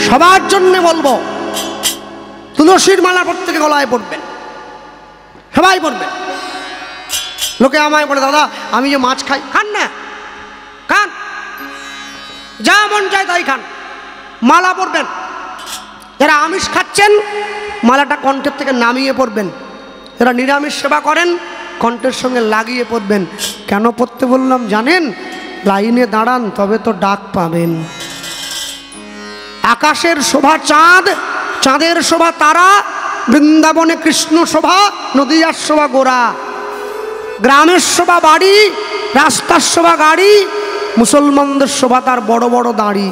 সবার জন্য বলবো, তুলসীর মালা প্রত্যেকে গলায় পড়বেন, সবাই পড়বেন। লোকে আমায় বলে, দাদা আমি যে মাছ খাই, খান না, খান, যা মন চায় তাই খান, মালা পড়বেন। যারা আমিষ খাচ্ছেন মালাটা কণ্ঠের থেকে নামিয়ে পড়বেন, যারা নিরামিষ সেবা করেন কণ্ঠের সঙ্গে লাগিয়ে পড়বেন। কেন পড়তে বললাম জানেন? লাইনে দাঁড়ান তবে তো ডাক পাবেন। আকাশের শোভা চাঁদ, চাঁদের শোভা তারা, বৃন্দাবনে কৃষ্ণ শোভা, নদিয়ার শোভা গোরা, গ্রামের শোভা বাড়ি, রাস্তার শোভা গাড়ি, মুসলমানদের শোভা তার বড় বড় দাড়ি।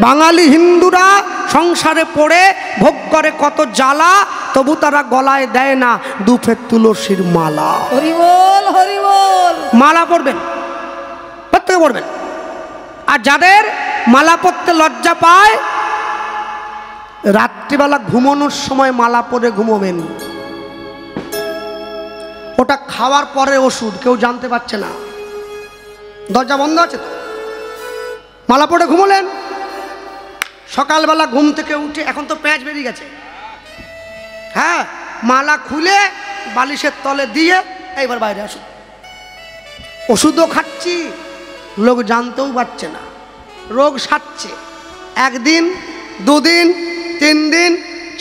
বাঙালি হিন্দুরা সংসারে পড়ে ভোগ করে কত জ্বালা, তবু তারা গলায় দেয় না দুফের তুলসীর মালা। হরি বল, হরি বল। মালা পড়বেন, প্রত্যেকে পড়বেন। আর যাদের মালা পড়তে লজ্জা পায়, রাত্রিবেলা ঘুমানোর সময় মালা পরে ঘুমোবেন। ওটা খাওয়ার পরে ওষুধ, কেউ জানতে পারছে না, দরজা বন্ধ আছে তো। মালা পরে ঘুমোলেন, সকালবেলা ঘুম থেকে উঠে, এখন তো প্যাঁচ বেরিয়ে গেছে, হ্যাঁ, মালা খুলে বালিশের তলে দিয়ে এইবার বাইরে আসুন। ওষুধও খাচ্ছি, লোক জানতেও পারছে না, রোগ সারছে। একদিন, দুদিন, 3 দিন,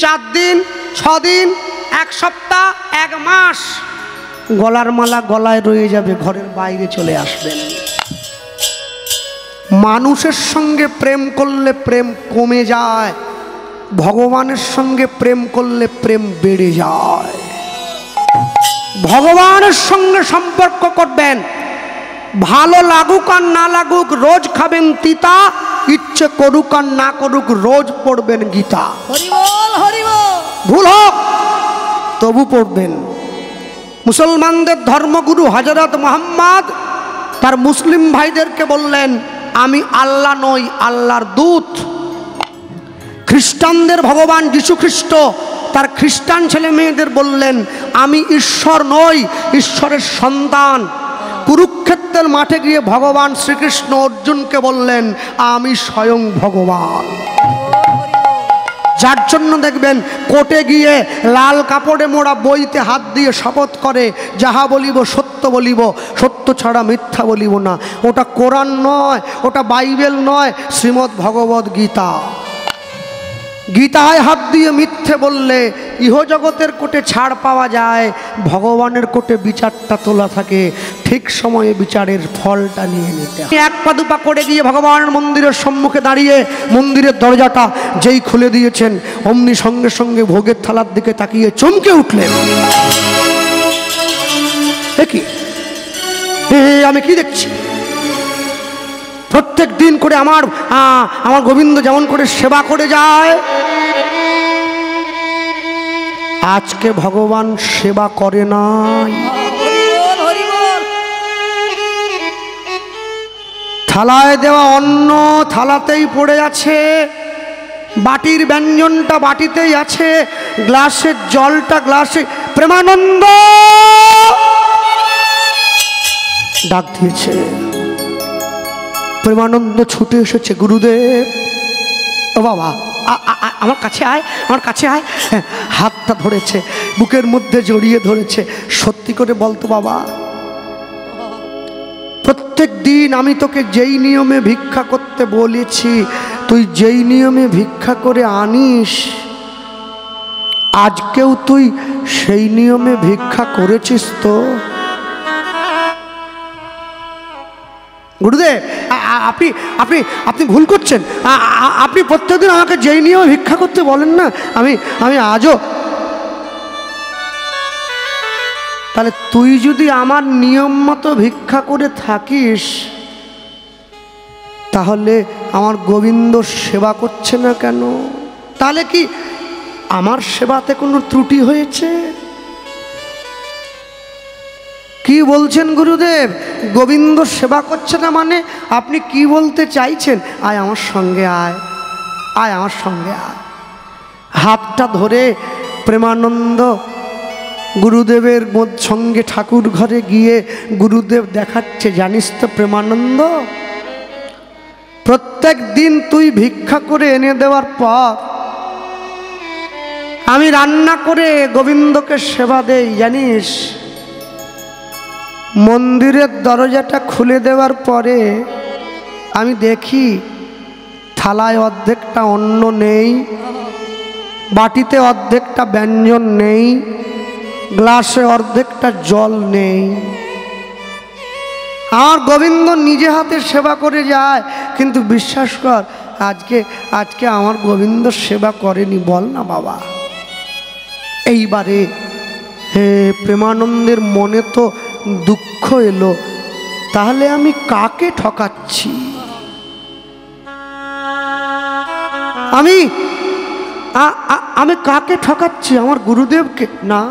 4 দিন, 6 দিন, 1 সপ্তাহ, 1 মাস, গলার মালা গলায় রয়ে যাবে, ঘরের বাইরে চলে আসবেন। মানুষের সঙ্গে প্রেম করলে প্রেম কমে যায়, ভগবানের সঙ্গে প্রেম করলে প্রেম বেড়ে যায়। ভগবানের সঙ্গে সম্পর্ক করবেন, ভালো লাগুক আর না লাগুক রোজ খাবেন তিতা, ইচ্ছে করুক আর না করুক রোজ পড়বেন গীতা। হরি বল, হরি বল। ভুল হোক তবু পড়বেন। মুসলমানদের ধর্মগুরু হযরত মুহাম্মদ তার মুসলিম ভাইদেরকে বললেন, আমি আল্লাহ নই, আল্লাহর দূত। খ্রিস্টানদের ভগবান যীশু খ্রিস্ট তার খ্রিস্টান ছেলে মেয়েদের বললেন, আমি ঈশ্বর নই, ঈশ্বরের সন্তান। কুরুক্ষেত্রের মাঠে গিয়ে ভগবান শ্রীকৃষ্ণ অর্জুনকে বললেন, আমি স্বয়ং ভগবান। যার জন্য দেখবেন কোর্টে গিয়ে লাল কাপড়ে মোড়া বইতে হাত দিয়ে শপথ করে, যাহা বলিব সত্য বলিব, সত্য ছাড়া মিথ্যা বলিব না। ওটা কোরআন নয়, ওটা বাইবেল নয়, শ্রীমদ্ ভগবদ গীতা। গীতায় হাত দিয়ে মিথ্যে বললে ইহজগতের কোর্টে ছাড় পাওয়া যায়, ভগবানের কোর্টে বিচারটা তোলা থাকে, ঠিক সময়ে বিচারের ফলটা নিয়ে নিতে হয়। 1 পা 2 পা করে গিয়ে ভগবানের মন্দিরের সম্মুখে দাঁড়িয়ে মন্দিরের দরজাটা যেই খুলে দিয়েছেন, অমনি সঙ্গে সঙ্গে ভোগের থালার দিকে তাকিয়ে চমকে উঠলেন, কি আমি কি দেখছি? প্রত্যেক দিন করে আমার গোবিন্দ যেমন করে সেবা করে যায়, আজকে ভগবান সেবা করে নাই। থালায় দেওয়া অন্ন থালাতেই পড়ে আছে, বাটির ব্যঞ্জনটা বাটিতেই আছে, গ্লাসের জলটা গ্লাসে। প্রেমানন্দ ডাক দিয়েছে, প্রেমানন্দ ছুটে এসেছে, গুরুদেব ও বাবা আমার কাছে আয়, আমার কাছে আয়। হাতটা ধরেছে, বুকের মধ্যে জড়িয়ে ধরেছে। সত্যি করে বলতো বাবা, প্রত্যেক দিন আমি তোকে যেই নিয়মে ভিক্ষা করতে বলেছি, তুই যেই নিয়মে ভিক্ষা করে আনিস, আজকেও তুই সেই নিয়মে ভিক্ষা করেছিস তো? গুরুদেব আপনি আপনি আপনি ভুল করছেন, আপনি প্রত্যেকদিন আমাকে যেই নিয়মে ভিক্ষা করতে বলেন না, আমি আজও। তাহলে তুই যদি আমার নিয়ম মতো ভিক্ষা করে থাকিস, তাহলে আমার গোবিন্দ সেবা করছে না কেন? তাহলে কি আমার সেবাতে কোনো ত্রুটি হয়েছে? কি বলছেন গুরুদেব? গোবিন্দ সেবা করছে না মানে আপনি কি বলতে চাইছেন? আয় আমার সঙ্গে আয়, আয় আমার সঙ্গে আয়। হাতটা ধরে প্রেমানন্দ গুরুদেবের সঙ্গে ঠাকুর ঘরে গিয়ে গুরুদেব দেখাচ্ছে, জানিস তো প্রেমানন্দ, প্রত্যেক দিন তুই ভিক্ষা করে এনে দেওয়ার পর আমি রান্না করে গোবিন্দকে সেবা দেই জানিস। মন্দিরের দরজাটা খুলে দেওয়ার পরে আমি দেখি থালায় অর্ধেকটা অন্ন নেই, বাটিতে অর্ধেকটা ব্যঞ্জন নেই, গ্লাসে অর্ধেকটা জল নেই। আমার গোবিন্দ নিজে হাতে সেবা করে যায়, কিন্তু বিশ্বাস কর আজকে আমার গোবিন্দ সেবা করেনি। বল না বাবা। এইবারে হে প্রেমানন্দের মনে তো দুঃখ এলো, তাহলে আমি কাকে ঠকাচ্ছি? আমি কাকে ঠকাচ্ছি? আমার গুরুদেবকে না,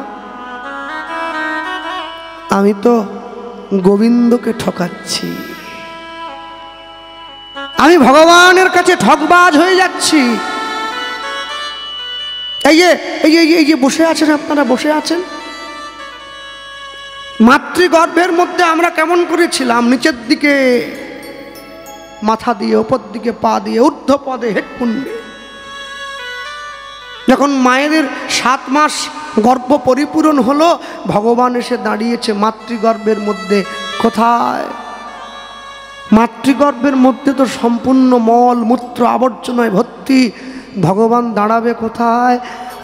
আমি তো গোবিন্দকে ঠকাচ্ছি। আমি ভগবানের কাছে ঠকবাজ হয়ে যাচ্ছি। এই যে বসে আছেন আপনারা, বসে আছেন, মাতৃগর্ভের মধ্যে আমরা কেমন করেছিলাম? নিচের দিকে মাথা দিয়ে, ওপর দিকে পা দিয়ে, ঊর্ধ্ব পদে হেডকুন্ডে। যখন মায়েদের 7 মাস গর্ভ পরিপূরণ হলো, ভগবান এসে দাঁড়িয়েছে মাতৃগর্ভের মধ্যে। কোথায়? মাতৃগর্ভের মধ্যে তো সম্পূর্ণ মল মূত্র আবর্জনায় ভর্তি। ভগবান দাঁড়াবে কোথায়?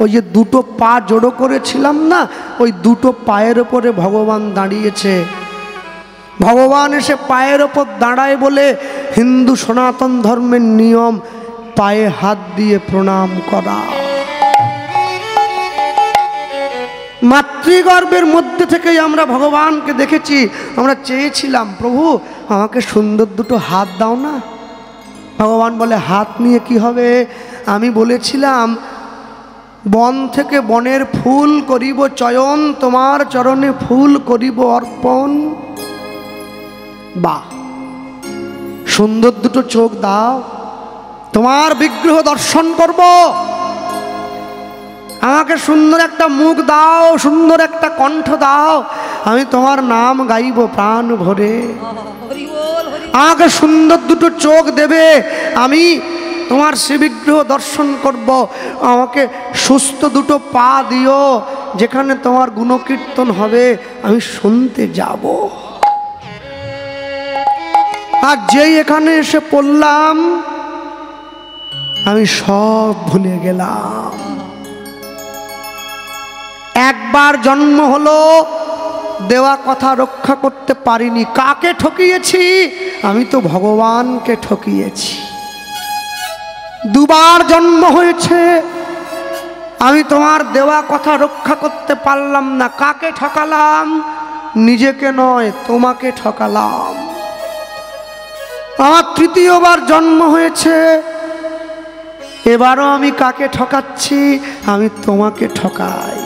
ওই যে দুটো পা জড়ো করেছিলাম না, ওই দুটো পায়ের ওপরে ভগবান দাঁড়িয়েছে। ভগবান এসে পায়ের ওপর দাঁড়ায় বলে হিন্দু সনাতন ধর্মের নিয়ম পায়ে হাত দিয়ে প্রণাম করা। মাতৃগর্ভের মধ্যে থেকেই আমরা ভগবানকে দেখেছি। আমরা চেয়েছিলাম, প্রভু আমাকে সুন্দর দুটো হাত দাও না। ভগবান বলে, হাত নিয়ে কি হবে? আমি বলেছিলাম, বন থেকে বনের ফুল করিব চয়ন, তোমার চরণে ফুল করিব অর্পণ। বাহ, সুন্দর দুটো চোখ দাও, তোমার বিগ্রহ দর্শন করব। আমাকে সুন্দর একটা মুখ দাও, সুন্দর একটা কণ্ঠ দাও, আমি তোমার নাম গাইব প্রাণ ভরে। আমাকে সুন্দর দুটো চোখ দেবে, আমি তোমার সে বিগ্রহ দর্শন করব। আমাকে সুস্থ দুটো পা দিও, যেখানে তোমার গুণকীর্তন হবে আমি শুনতে যাব। আর যেই এখানে এসে পড়লাম, আমি সব ভুলে গেলাম। একবার জন্ম হলো, দেওয়া কথা রক্ষা করতে পারিনি। কাকে ঠকিয়েছি? আমি তো ভগবানকে ঠকিয়েছি। দুবার জন্ম হয়েছে, আমি তোমার দেওয়া কথা রক্ষা করতে পারলাম না। কাকে ঠকালাম? নিজেকে নয়, তোমাকে ঠকালাম। আমার তৃতীয়বার জন্ম হয়েছে, এবারও আমি কাকে ঠকাচ্ছি? আমি তোমাকে ঠকাই।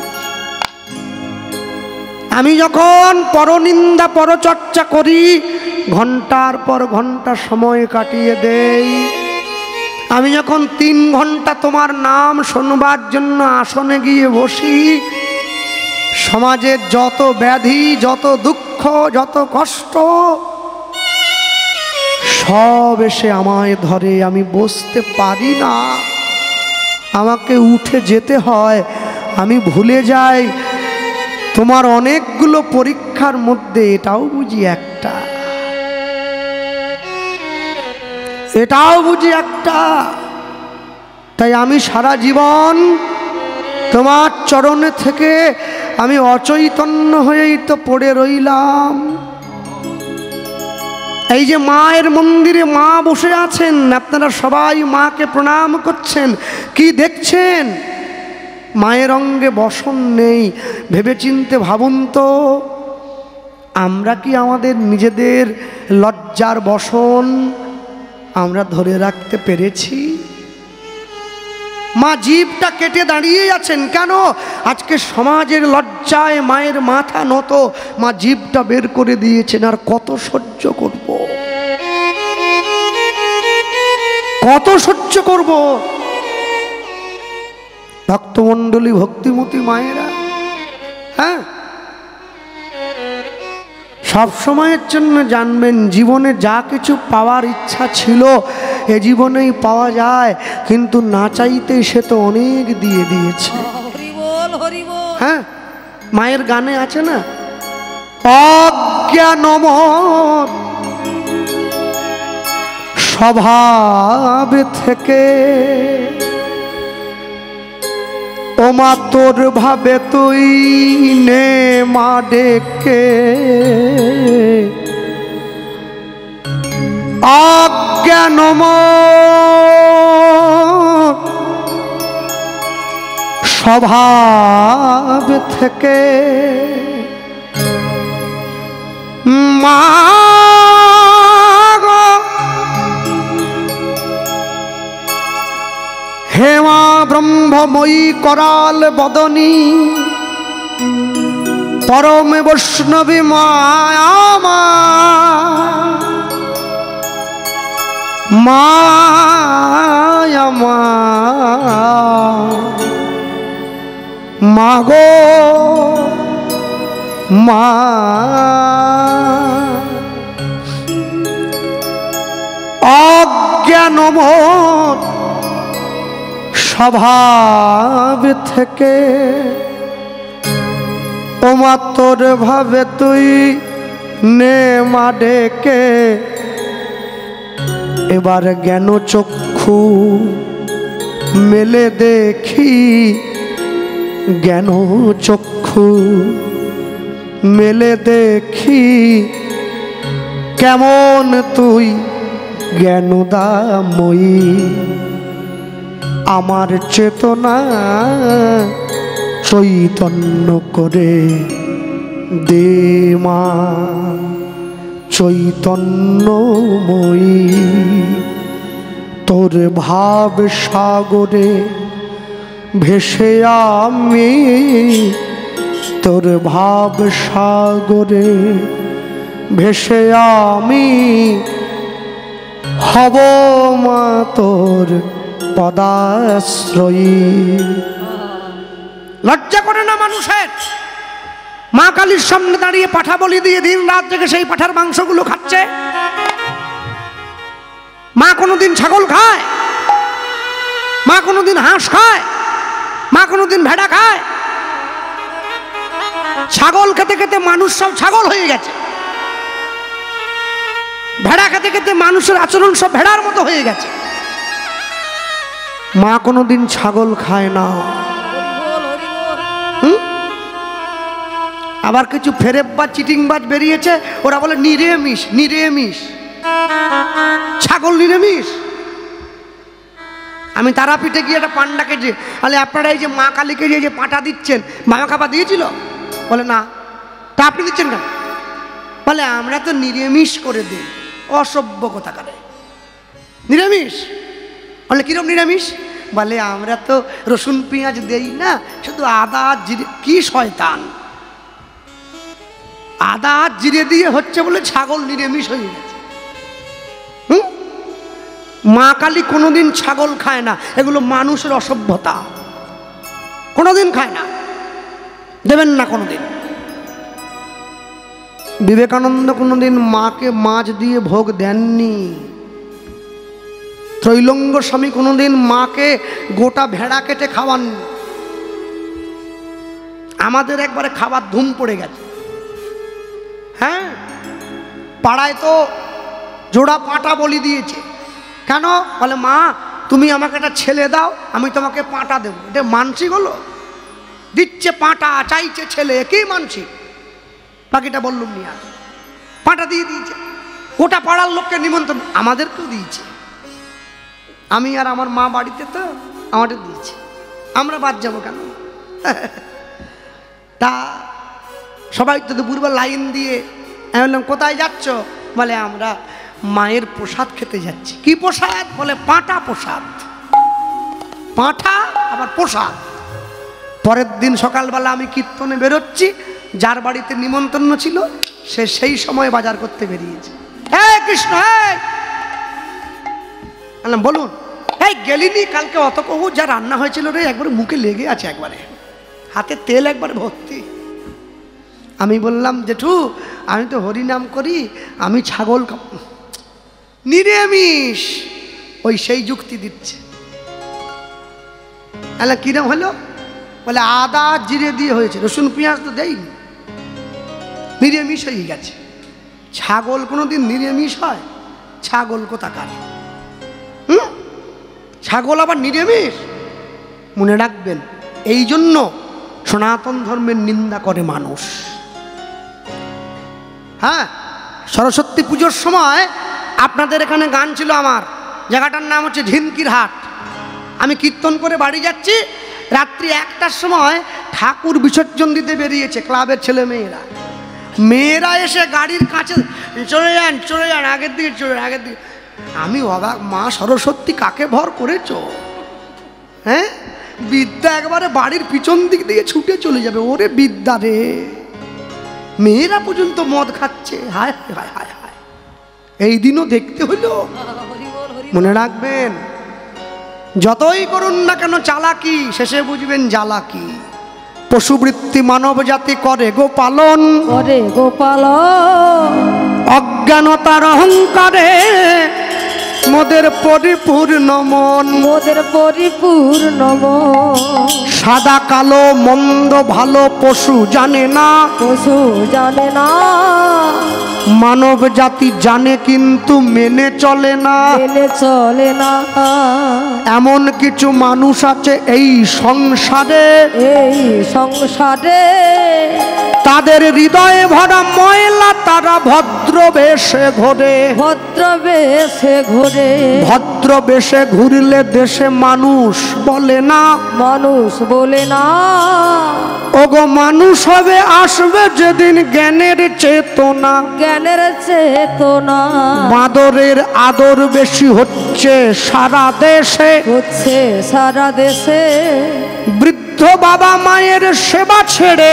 আমি যখন পরনিন্দা পরচর্চা করি, ঘন্টার পর ঘন্টা সময় কাটিয়ে দেই। আমি যখন 3 ঘন্টা তোমার নাম শোনবার জন্য আসনে গিয়ে বসি, সমাজের যত ব্যাধি, যত দুঃখ, যত কষ্ট সব এসে আমায় ধরে। আমি বসতে পারি না, আমাকে উঠে যেতে হয়। আমি ভুলে যাই তোমার অনেকগুলো পরীক্ষার মধ্যে এটাও বুঝি একটা, এটাও বুঝি একটা। তাই আমি সারা জীবন তোমার চরণে থেকে আমি অচৈতন্য হয়েই তো পড়ে রইলাম। এই যে মায়ের মন্দিরে মা বসে আছেন, আপনারা সবাই মাকে প্রণাম করছেন, কি দেখছেন? মায়ের অঙ্গে বসন নেই। ভেবেচিন্তে ভাবুন তো, আমরা কি আমাদের নিজেদের লজ্জার বসন আমরা ধরে রাখতে পেরেছি? মা জিভটা কেটে দাঁড়িয়ে আছেন কেন? আজকে সমাজের লজ্জায় মায়ের মাথা নত, মা জিভটা বের করে দিয়েছেন। আর কত সহ্য করব, কত সহ্য করব? ভক্তমণ্ডলী, ভক্তিমতী মায়েরা, হ্যাঁ, সব সময়ের জন্য জানবেন, জীবনে যা কিছু পাওয়ার ইচ্ছা ছিল এ জীবনেই পাওয়া যায়, কিন্তু না চাইতে সে তো অনেক দিয়ে দিয়েছে। হরি বল হরি বল। হ্যাঁ, মায়ের গানে আছে না, অজ্ঞানমত স্বভাব থেকে ও মা তোর ভাবে তুই নে মা ডেকে, অজ্ঞানমত স্বভাব থেকে মা গো, হে মা ব্রহ্মময়ী করাল বদনী পরম বৈষ্ণবী মায়া মায়া মা গো মা, অজ্ঞানমত স্বভাব থেকে ও মা তোর ভাবে তুই নে মা ডেকে, এবার জ্ঞান চক্ষু মেলে দেখি, জ্ঞান চক্ষু মেলে দেখি, কেমন তুই জ্ঞানদাময়ী, আমার চেতনা চৈতন্য করে দে মা চৈতন্যময়ী, তোর ভাব সাগরে ভেসে আমি, তোর ভাব সাগরে ভেসে আমি হব মা তোর পদাশ্রয়ী। লজ্জা করে না মানুষের? মা কালীর সামনে দাঁড়িয়ে পাঠা বলি দিয়ে দিন রাত জেগে সেই পাঠার মাংসগুলো খাচ্ছে। মা কোনোদিন ছাগল খায়? মা কোনোদিন হাঁস খায়? মা কোনোদিন ভেড়া খায়? ছাগল খেতে খেতে মানুষ সব ছাগল হয়ে গেছে, ভেড়া খেতে খেতে মানুষের আচরণ সব ভেড়ার মতো হয়ে গেছে। মা কোনোদিন ছাগল খায় না। আবার কিছু ফেরেববাজ চিটিংবাজ বেরিয়েছে, ওরা বলে নিরামিষ। নিরামিষ ছাগল নিরামিষ? আমি তারাপীঠে গিয়ে একটা পান্ডাকে যে বলে আপনারা এই যে মা কালীকে যে পাঁটা দিচ্ছেন, মামা কাপা দিয়েছিল? বলে না। তা আপনি দিচ্ছেন কেন? বলে আমরা তো নিরামিষ করে দিই। অসভ্য কথাকারে নিরামিষ? বলে কিরম নিরামিষ? বলে আমরা তো রসুন পেঁয়াজ দেই না, শুধু আদা জিরে। কি শয়তান! আদা জিরে দিয়ে হচ্ছে বলে ছাগল নিরামিষ হয়ে গেছে। মা কালী কোনোদিন ছাগল খায় না, এগুলো মানুষের অসভ্যতা। কোনোদিন খায় না, দেবেন না কোনোদিন। বিবেকানন্দ কোনোদিন মাকে মাছ দিয়ে ভোগ দেননি। ত্রৈলঙ্গ স্বামী কোনোদিন মাকে গোটা ভেড়া কেটে খাওয়াননি। আমাদের একবারে খাবার ধুম পড়ে গেছে। হ্যাঁ, পাড়ায় তো জোড়া পাঁটা বলি দিয়েছে। কেন? বলে মা তুমি আমাকে একটা ছেলে দাও, আমি তোমাকে পাঁটা দেবো। এটা মানসিক হলো? দিচ্ছে পাঁটা, চাইছে ছেলে, কি মানসিক? বাকিটা বললুম নিয়ে আর পাঁটা দিয়ে দিয়েছে। গোটা পাড়ার লোককে নিমন্ত্রণ, আমাদেরকেও দিয়েছে। আমি আর আমার মা বাড়িতে তো আমাদের দিয়েছে, আমরা বাদ যাবো কেন? তা সবাই তো দুপুরবেলা লাইন দিয়ে আমি বললাম কোথায় যাচ্ছ? বলে আমরা মায়ের প্রসাদ খেতে যাচ্ছি। কি প্রসাদ? বলে পাঁটা প্রসাদ। পাঁঠা আবার প্রসাদ। পরের দিন সকালবেলা আমি কীর্তনে বেরোচ্ছি, যার বাড়িতে নিমন্ত্রণ ছিল সে সেই সময় বাজার করতে বেরিয়েছে। এই কৃষ্ণ, বলুন এই গেলিনি কালকে? অত কবু যা রান্না হয়েছিল রে, একবারে মুখে লেগে আছে, একবারে হাতে তেল একবারে ভর্তি। আমি বললাম জেঠু আমি তো হরিনাম করি, আমি ছাগল নিরামিষ। ওই সেই যুক্তি দিচ্ছে। আলা কিরম হলো? বলে আদা জিরে দিয়ে হয়েছে, রসুন পেঁয়াজ তো দেয়নি, নিরামিষ হয়ে গেছে। ছাগল কোনোদিন নিরামিষ হয়? ছাগল কোথাকার? ছাগল আবার নিরামিষ? মনে রাখবেন, এই জন্য সনাতন ধর্মের নিন্দা করে মানুষ। হ্যাঁ, সরস্বতী পুজোর সময় আপনাদের এখানে গান ছিল, আমার জায়গাটার নাম হচ্ছে ঝিনকির হাট। আমি কীর্তন করে বাড়ি যাচ্ছি, রাত্রি 1টার সময় ঠাকুর বিসর্জন দিতে বেরিয়েছে ক্লাবের ছেলে মেয়েরা। মেয়েরা এসে গাড়ির কাছে চলে যান, আগের দিকে চলে যান, আগের দিকে। আমি অবাক, মা সরস্বতী কাকে ভর করেছ? হ্যাঁ, বিদ্যা একবারে বাড়ির পিছন দিক দিয়ে ছুটে চলে যাবে। ওরে বিদ্যা রে, মেয়েরা পর্যন্ত মদ খাচ্ছে। হায় হায় হায় হায়, এই দিনও দেখতে হলো। মনে রাখবেন, যতই করুন না কেন চালাকি, শেষে বুঝবেন জ্বালাকি। পশুবৃত্তি মানব জাতি করে গো পালন, করে গোপালন। অজ্ঞানতার অহংকারে মোদের পরিপূর্ণ মন, মোদের পরিপূর্ণ মন। সাদা কালো মন্দ ভালো পশু জানে না, পশু জানে না। মানব জাতি জানে কিন্তু মেনে চলে না। মেনে চলে না। এমন কিছু মানুষ আছে এই সংসারে, এই সংসারে তাদের হৃদয়ে ভরা ময়লা, তারা ভদ্র বেশে ঘোরে। ভদ্র বেশে ঘোরে। ভদ্র বেশে ঘুরলে দেশে মানুষ বলে না, মানুষ বলে না। ওগো মানুষ হবে আসবে যেদিন জ্ঞানের চেতনা। জ্ঞানের চেতনা। বাঁদরের আদর বেশি হচ্ছে সারা দেশে, হচ্ছে সারা দেশে। বৃদ্ধ বাবা মায়ের সেবা ছেড়ে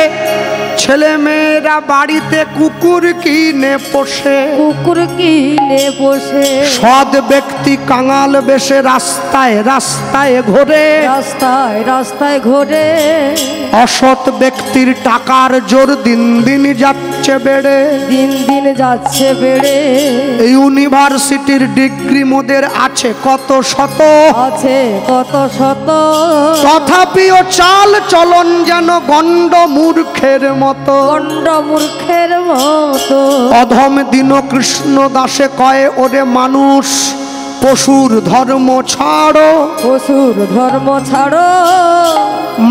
ছেলে মেয়েরা বাড়িতে কুকুর কিনে পোষে। কুকুর কিনে বসে। সৎ ব্যক্তি কাঙাল বেশে রাস্তায় রাস্তায় ঘোরে। রাস্তায় রাস্তায় ঘোরে। অসৎ ব্যক্তির টাকার জোর দিন দিন যাচ্ছে বেড়ে। দিন দিন যাচ্ছে বেড়ে। ইউনিভার্সিটির ডিগ্রি মোদের আছে কত শত, আছে কত শত। তথাপিও চাল চলন যেন গণ্ড মূর্খের মতো। গণ্ড মূর্খের মতো। অধম দীন কৃষ্ণ দাসে কয়ে ওরে মানুষ পশুর ধর্ম ছাড়ো। পশুর ধর্ম ছাড়ো।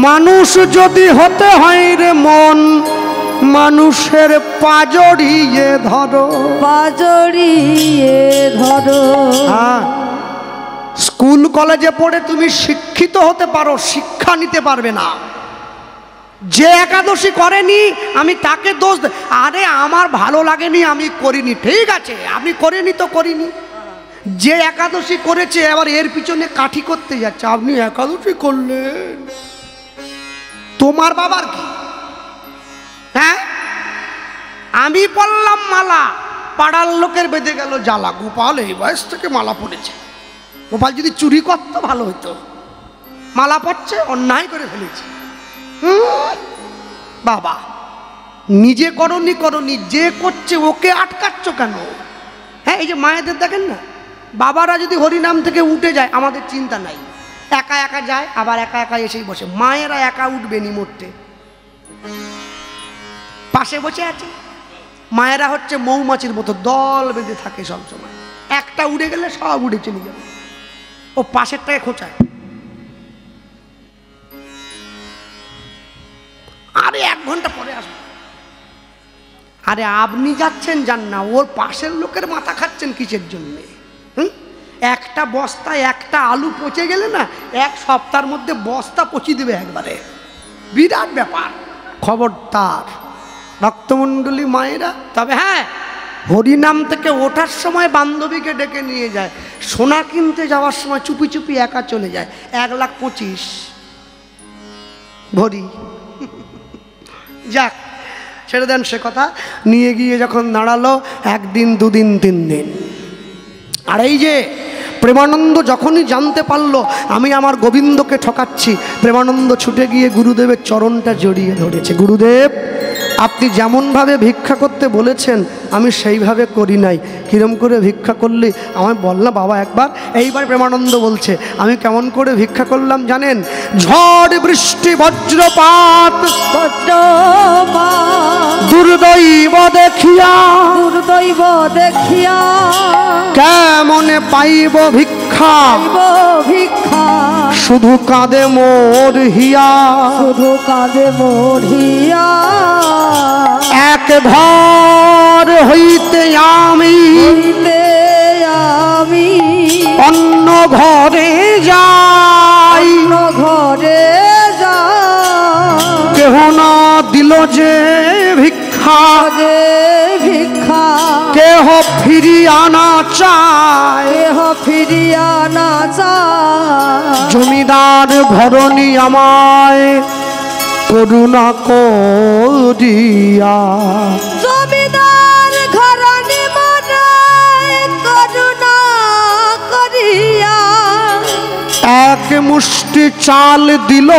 মানুষ যদি হতে হয় রে মন, মানুষের পাজড়িয়ে ধরো। পাজড়িয়ে ধরো। হ্যাঁ, স্কুল কলেজে পড়ে তুমি শিক্ষিত হতে পারো, শিক্ষা নিতে পারবে না। যে একাদশী করেনি আমি তাকে দোষ দেব। আরে আমার ভালো লাগেনি আমি করিনি, ঠিক আছে, আপনি করেনি তো করিনি। যে একাদশী করেছে আবার এর পিছনে কাঠি করতে যাচ্ছে, আপনি একাদশী করলেন, তোমার বাবার কি? হ্যাঁ, আমি পড়লাম মালা, পাড়ার লোকের বেঁধে গেল জ্বালা। গোপাল এই বয়স থেকে মালা পড়েছে। গোপাল যদি চুরি করতো ভালো হতো, মালা পড়ছে, অন্যায় করে ফেলেছে। বাবা, নিজে করনি করনি, যে করছে ওকে আটকাচ্ছ কেন? হ্যাঁ, এই যে মায়েদের দেখেন না, বাবারা যদি হরিনাম থেকে উঠে যায় আমাদের চিন্তা নাই, একা একা যায় আবার একা একা এসেই বসে। মায়েরা একা উঠবে নি মরতে, পাশে বসে আছে। মায়েরা হচ্ছে মৌমাছির মতো দল বেঁধে থাকে সবসময়, একটা উড়ে গেলে সব উড়ে চলে যাবে, ও পাশেরটাকে খোঁচায়। আরে 1 ঘন্টা পরে আসবো। আরে আপনি যাচ্ছেন যান না, ওর পাশের লোকের মাথা খাচ্ছেন কিসের জন্যে? একটা বস্তায় একটা আলু পচে গেলে না 1 সপ্তাহের মধ্যে বস্তা পচিয়ে দেবে একবারে, বিরাট ব্যাপার। খবরদার রক্তমণ্ডলী মায়েরা। তবে হ্যাঁ, হরিনাম থেকে ওঠার সময় বান্ধবীকে ডেকে নিয়ে যায়, সোনা কিনতে যাওয়ার সময় চুপি চুপি একা চলে যায়, 1,25,000 ভরি। যাক, ছেড়ে দেন সে কথা। নিয়ে গিয়ে যখন দাঁড়ালো 1 দিন 2 দিন 3 দিন, আর এই যে প্রেমানন্দ যখনই জানতে পারলো আমি আমার গোবিন্দকে ঠকাচ্ছি, প্রেমানন্দ ছুটে গিয়ে গুরুদেবের চরণটা জড়িয়ে ধরেছে। গুরুদেব আপনি যেমনভাবে ভিক্ষা করতে বলেছেন আমি সেইভাবে করি নাই। কিরম করে ভিক্ষা করলি আমায় বল না বাবা একবার। এইবার প্রেমানন্দ বলছে আমি কেমন করে ভিক্ষা করলাম জানেন? ঝড় বৃষ্টি বজ্রপাত দুর্দৈব দেখিয়া কেমনে পাইব ভিক্ষা শুধু কাঁদে মোর হিয়া এক ঘর হইতে আমি অন্য ঘরে যাই কেহ না দিল যে ভিক্ষা কেহ ফিরিয়া না চায় জমিদার ঘরণী আমায় করুণা করিয়া জমিদার ঘরণী আমায় করুণা করিয়া এক মুষ্টি চাল দিল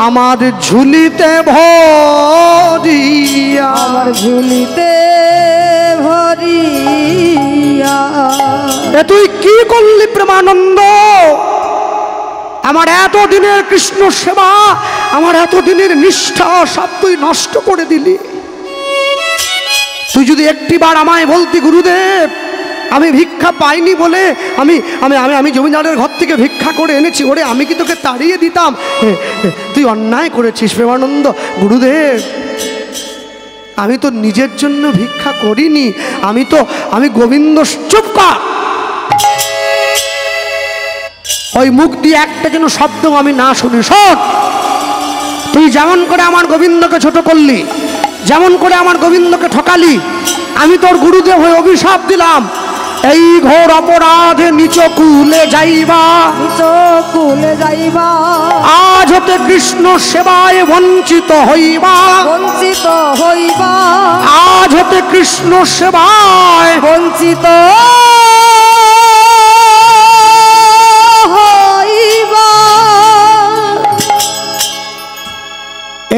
আমার ঝুলিতে ভরিয়া এ তুই কি করলি প্রেমানন্দ? আমার এতদিনের কৃষ্ণ সেবা আমার এতদিনের নিষ্ঠা সব তুই নষ্ট করে দিলি। তুই যদি একটিবার আমায় বলতি গুরুদেব আমি ভিক্ষা পাইনি বলে আমি আমি আমি আমি জমিদারের ঘর থেকে ভিক্ষা করে এনেছি, ওরে আমি কি তোকে তাড়িয়ে দিতাম? তুই অন্যায় করেছিস প্রেমানন্দ। গুরুদেব আমি তো নিজের জন্য ভিক্ষা করিনি, আমি গোবিন্দ। চুপ কর, ওই মুখ দিয়ে একটা যেন শব্দ আমি না শুনি। শোন, তুই যেমন করে আমার গোবিন্দকে ছোট করলি, যেমন করে আমার গোবিন্দকে ঠকালি, আমি তোর গুরুদেব হয়ে অভিশাপ দিলাম এই ঘোর অপরাধে নিচ কুলে যাইবা আজ হতে কৃষ্ণ সেবায় বঞ্চিত হইবা আজ হতে কৃষ্ণ সেবায় বঞ্চিত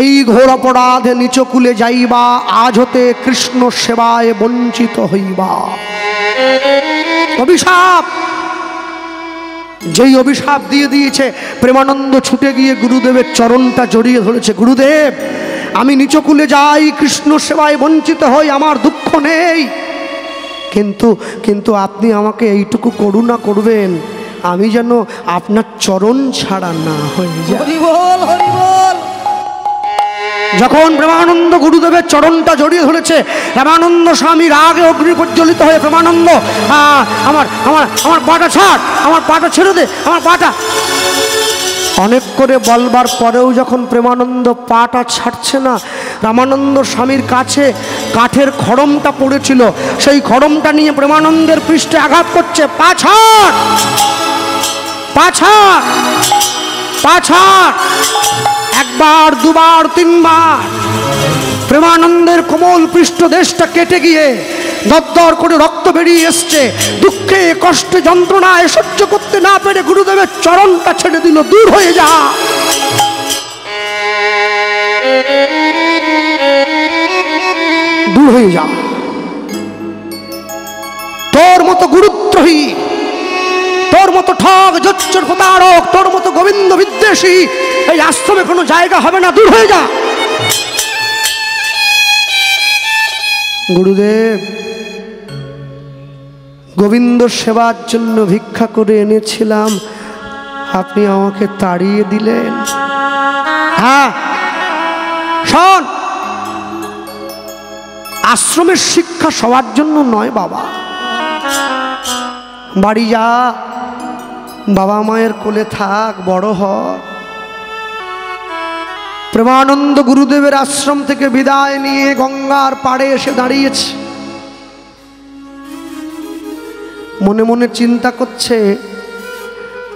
এই ঘোর অপরাধে নিচ কুলে যাইবা আজ হতে কৃষ্ণ সেবায় বঞ্চিত হইবা। অভিশাপ, যেই অভিশাপ দিয়ে দিয়েছে প্রেমানন্দ ছুটে গিয়ে গুরুদেবের চরণটা জড়িয়ে ধরেছে। গুরুদেব আমি নিচকুলে যাই, কৃষ্ণ সেবায় বঞ্চিত হই, আমার দুঃখ নেই, কিন্তু আপনি আমাকে এইটুকু করুণা করবেন আমি যেন আপনার চরণ ছাড়া না হয়ে যাই। হরি বল, হরি বল। যখন প্রেমানন্দ গুরুদেবের চরণটা জড়িয়ে ধরেছে, প্রেমানন্দ স্বামী রাগে অগ্নি প্রজ্বলিত হয়ে প্রেমানন্দ আমার আমার আমার পাটা ছাড়, আমার পাটা ছেড়ে দে, আমার পাটা। অনেক করে বলবার পরেও যখন প্রেমানন্দ পাটা ছাড়ছে না, রামানন্দ স্বামীর কাছে কাঠের খড়মটা পড়েছিল, সেই খড়মটা নিয়ে প্রেমানন্দের পৃষ্ঠে আঘাত করছে। পা ছাড়, পা ছাড়, পা ছাড়। একবার, দুবার, তিনবার প্রেমানন্দের কোমল পৃষ্ঠদেশটা কেটে গিয়ে দরদর করে রক্ত বেরিয়ে এসছে। দুঃখে কষ্টে যন্ত্রণায় সহ্য করতে না পেরে গুরুদেবের চরণটা ছেড়ে দিল, দূর হয়ে যা, দূর হয়ে যা। তোর মতো গুরুদ্রোহী, তোর মতো ঠগ, জচ্চর, প্রতারক, তোর মতো গোবিন্দ বিদ্বেষী এই আশ্রমে কোনো জায়গা হবে না, দূর হয়ে যা। গুরুদেব গোবিন্দ সেবার জন্য ভিক্ষা করে এনেছিলাম, আপনি আমাকে তাড়িয়ে দিলেন। হ্যাঁ শোন, আশ্রমের শিক্ষা সবার জন্য নয় বাবা। বাড়ি যা, বাবা মায়ের কোলে থাক, বড় হ। প্রেমানন্দ গুরুদেবের আশ্রম থেকে বিদায় নিয়ে গঙ্গার পাড়ে এসে দাঁড়িয়েছে। মনে মনে চিন্তা করছে,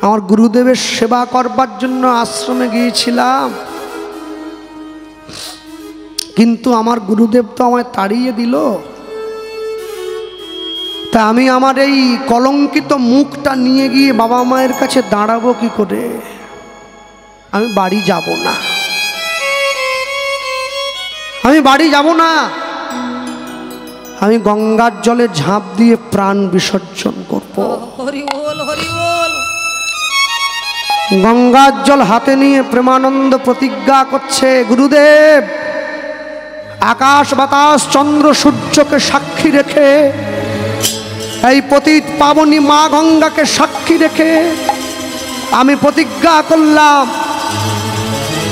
আমার গুরুদেবের সেবা করবার জন্য আশ্রমে গিয়েছিলাম, কিন্তু আমার গুরুদেব তো আমায় তাড়িয়ে দিল। তা আমি আমার এই কলঙ্কিত মুখটা নিয়ে গিয়ে বাবা মায়ের কাছে দাঁড়াবো কি করে? আমি বাড়ি যাব না। আমি বাড়ি যাব না, আমি গঙ্গার জলে ঝাঁপ দিয়ে প্রাণ বিসর্জন করব। হরি বল, হরি বল। গঙ্গার জল হাতে নিয়ে প্রেমানন্দ প্রতিজ্ঞা করছে, গুরুদেব আকাশ বাতাস চন্দ্র সূর্যকে সাক্ষী রেখে, এই পতিত পাবনী মা গঙ্গাকে সাক্ষী রেখে আমি প্রতিজ্ঞা করলাম,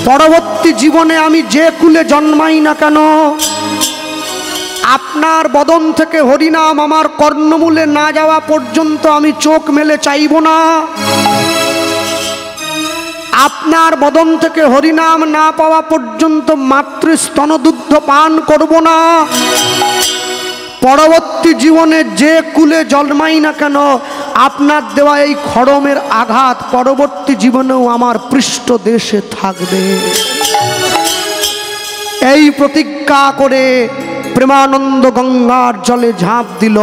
পরবর্তী জীবনে আমি যে কুলে জন্মাই না কেন, আপনার বদন থেকে হরিনাম আমার কর্ণমূলে না যাওয়া পর্যন্ত আমি চোখ মেলে চাইব না। আপনার বদন থেকে হরিনাম না পাওয়া পর্যন্ত মাতৃস্তনদুগ্ধ পান করব না। পরবর্তী জীবনে যে কুলে জন্মাই না কেন, আপনার দেওয়া এই খড়মের আঘাত পরবর্তী জীবনেও আমার পৃষ্ঠ দেশে থাকবে। এই প্রতিজ্ঞা করে প্রেমানন্দ গঙ্গার জলে ঝাঁপ দিল।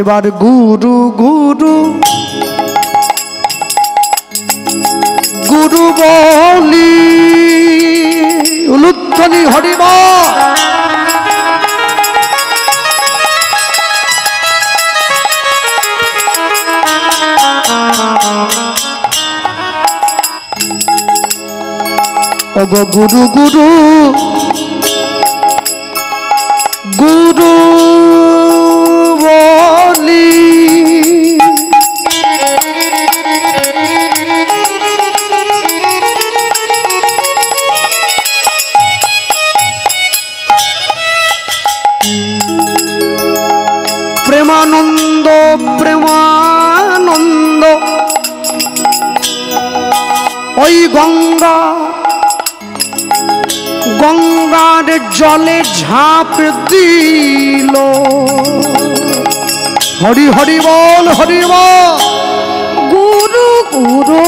এবার গুরু গুরু গুরু বলি উলুধ্বনি হরিব। ওগো গুরু গুরু গুরু বলি প্রেমানন্দ প্রেমানন্দ ওই গঙ্গা গঙ্গার জলে ঝাঁপ দিল। হরি হরি বল, হরি বল। গুরু গুরু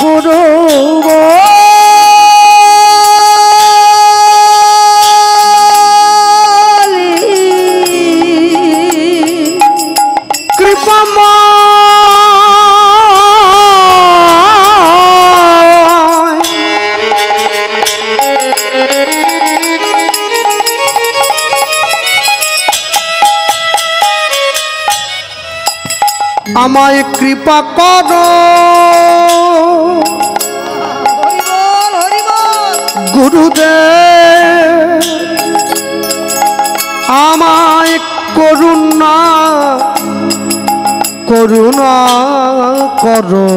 গুরু আমায় কৃপা করো গুরুদেব, আমায় করুণা করুণা করো।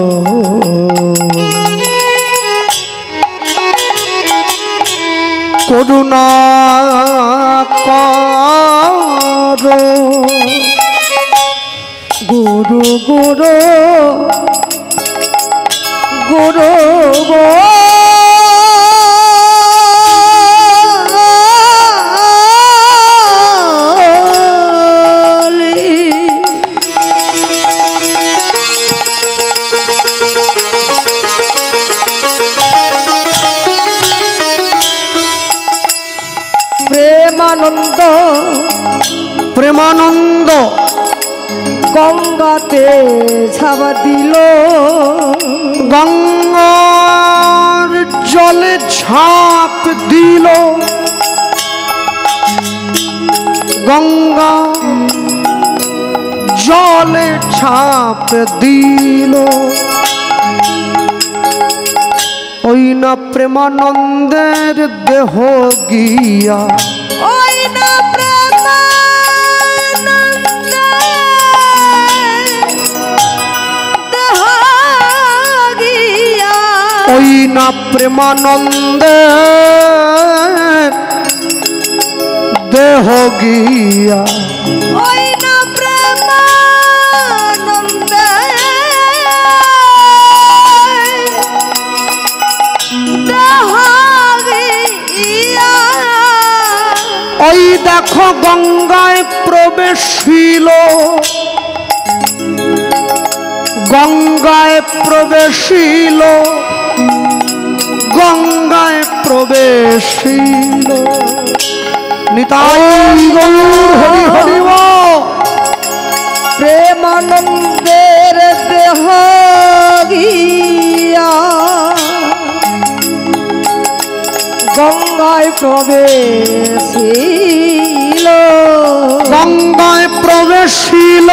করুণা করো গুরু গুরু গুরু প্রেমানন্দ প্রেমানন্দ গঙ্গাতে ঝাঁপ দিল। গঙ্গার জলে ঝাঁপ দিল। গঙ্গা জলে ঝাঁপ দিল। ওই না প্রেমানন্দের দেহ গিয়া, ওই না ওই না প্রেমানন্দের দেহ গিয়া, ওই না প্রেমানন্দের দেহ গিয়া। ওই দেখো গঙ্গায় প্রবেশিল, গঙ্গায় প্রবেশিল, গঙ্গায় প্রবেশিল। নিতাই গৌর হরি হরি বল। প্রেমানন্দের দেহ গিয়া গঙ্গা গঙ্গায় প্রবেশিল গঙ্গায় প্রবেশিল,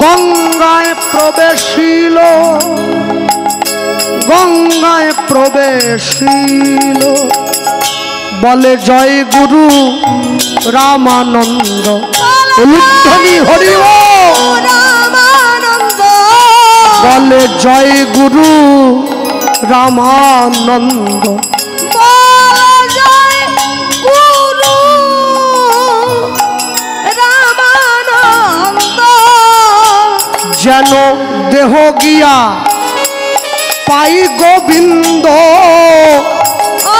গঙ্গায় প্রবেশিল, গঙ্গায় প্রবেশিল, বলে জয় গুরু রামানন্দ। উলুধ্বনি হরি বল। রামানন্দ বলে জয় গুরু রামানন্দ। জয় গুরু রামানন্দ যেন দেহ গিয়া পাই গোবিন্দ।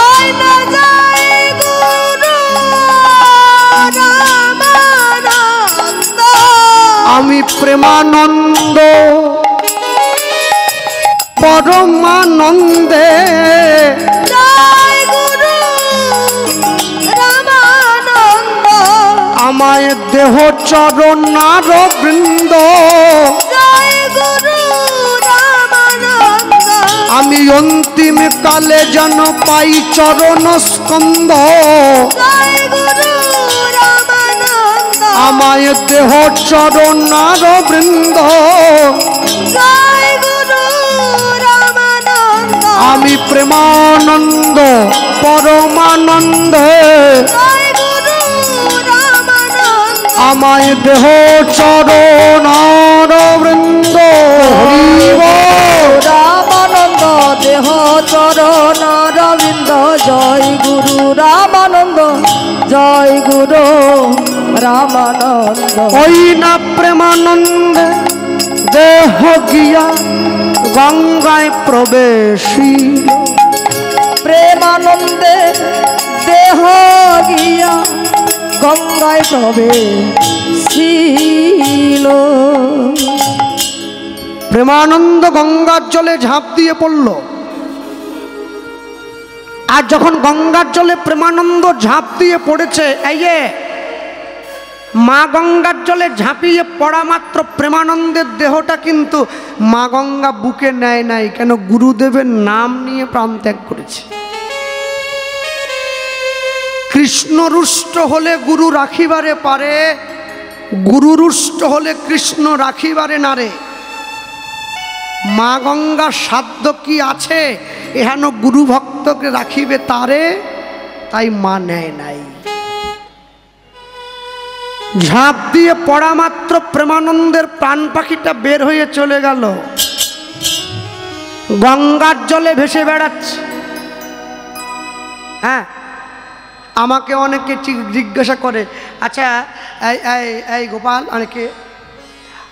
ওই না জয় গুরু রামানন্দ আমি প্রেমানন্দ পরমানন্দে জয় গুরু রামানন্দ আমায় দেহ চরণার বৃন্দ। জয় গুরু রামানন্দ আমি অন্তিম কালে যেন পাই চরণ স্কন্ধ। জয় গুরু রামানন্দ আমায় দেহ চরণার বৃন্দ। জয় গুরু রামানন্দ আমি প্রেমানন্দ পরমানন্দে জয় গুরু রামানন্দ আমায় দেহ চরণার বৃন্দ। হরি বল। রামানন্দ দেহ চরণ রবিন্দ জয় গুরু রামানন্দ জয় গুরু রামানন্দ ওই না প্রেমানন্দে দেহ গিয়া গঙ্গায় প্রবেশিল। প্রেমানন্দে দেহ গিয়া গঙ্গায় প্রবেশিল প্রেমানন্দ গঙ্গার জলে ঝাঁপ দিয়ে পড়ল। আর যখন গঙ্গার জলে প্রেমানন্দ ঝাঁপ দিয়ে পড়েছে, এই যে মা গঙ্গার জলে ঝাঁপিয়ে পড়া মাত্র প্রেমানন্দের দেহটা কিন্তু মা গঙ্গা বুকে নেয় নাই, কেন গুরুদেবের নাম নিয়ে প্রাণ ত্যাগ করেছে। কৃষ্ণ রুষ্ট হলে গুরু রাখিবারে পারে, গুরু রুষ্ট হলে কৃষ্ণ রাখিবারে নারে। মা গঙ্গার সাধ্য কি আছে এহেন গুরু ভক্তকে রাখিবে তারে, তাই মা নেয় নাই। ঝাঁপ দিয়ে পড়া মাত্র প্রেমানন্দের প্রাণ পাখিটা বের হয়ে চলে গেল, গঙ্গার জলে ভেসে বেড়াচ্ছে। হ্যাঁ, আমাকে অনেকে জিজ্ঞাসা করে, আচ্ছা এই এই এই গোপাল, অনেকে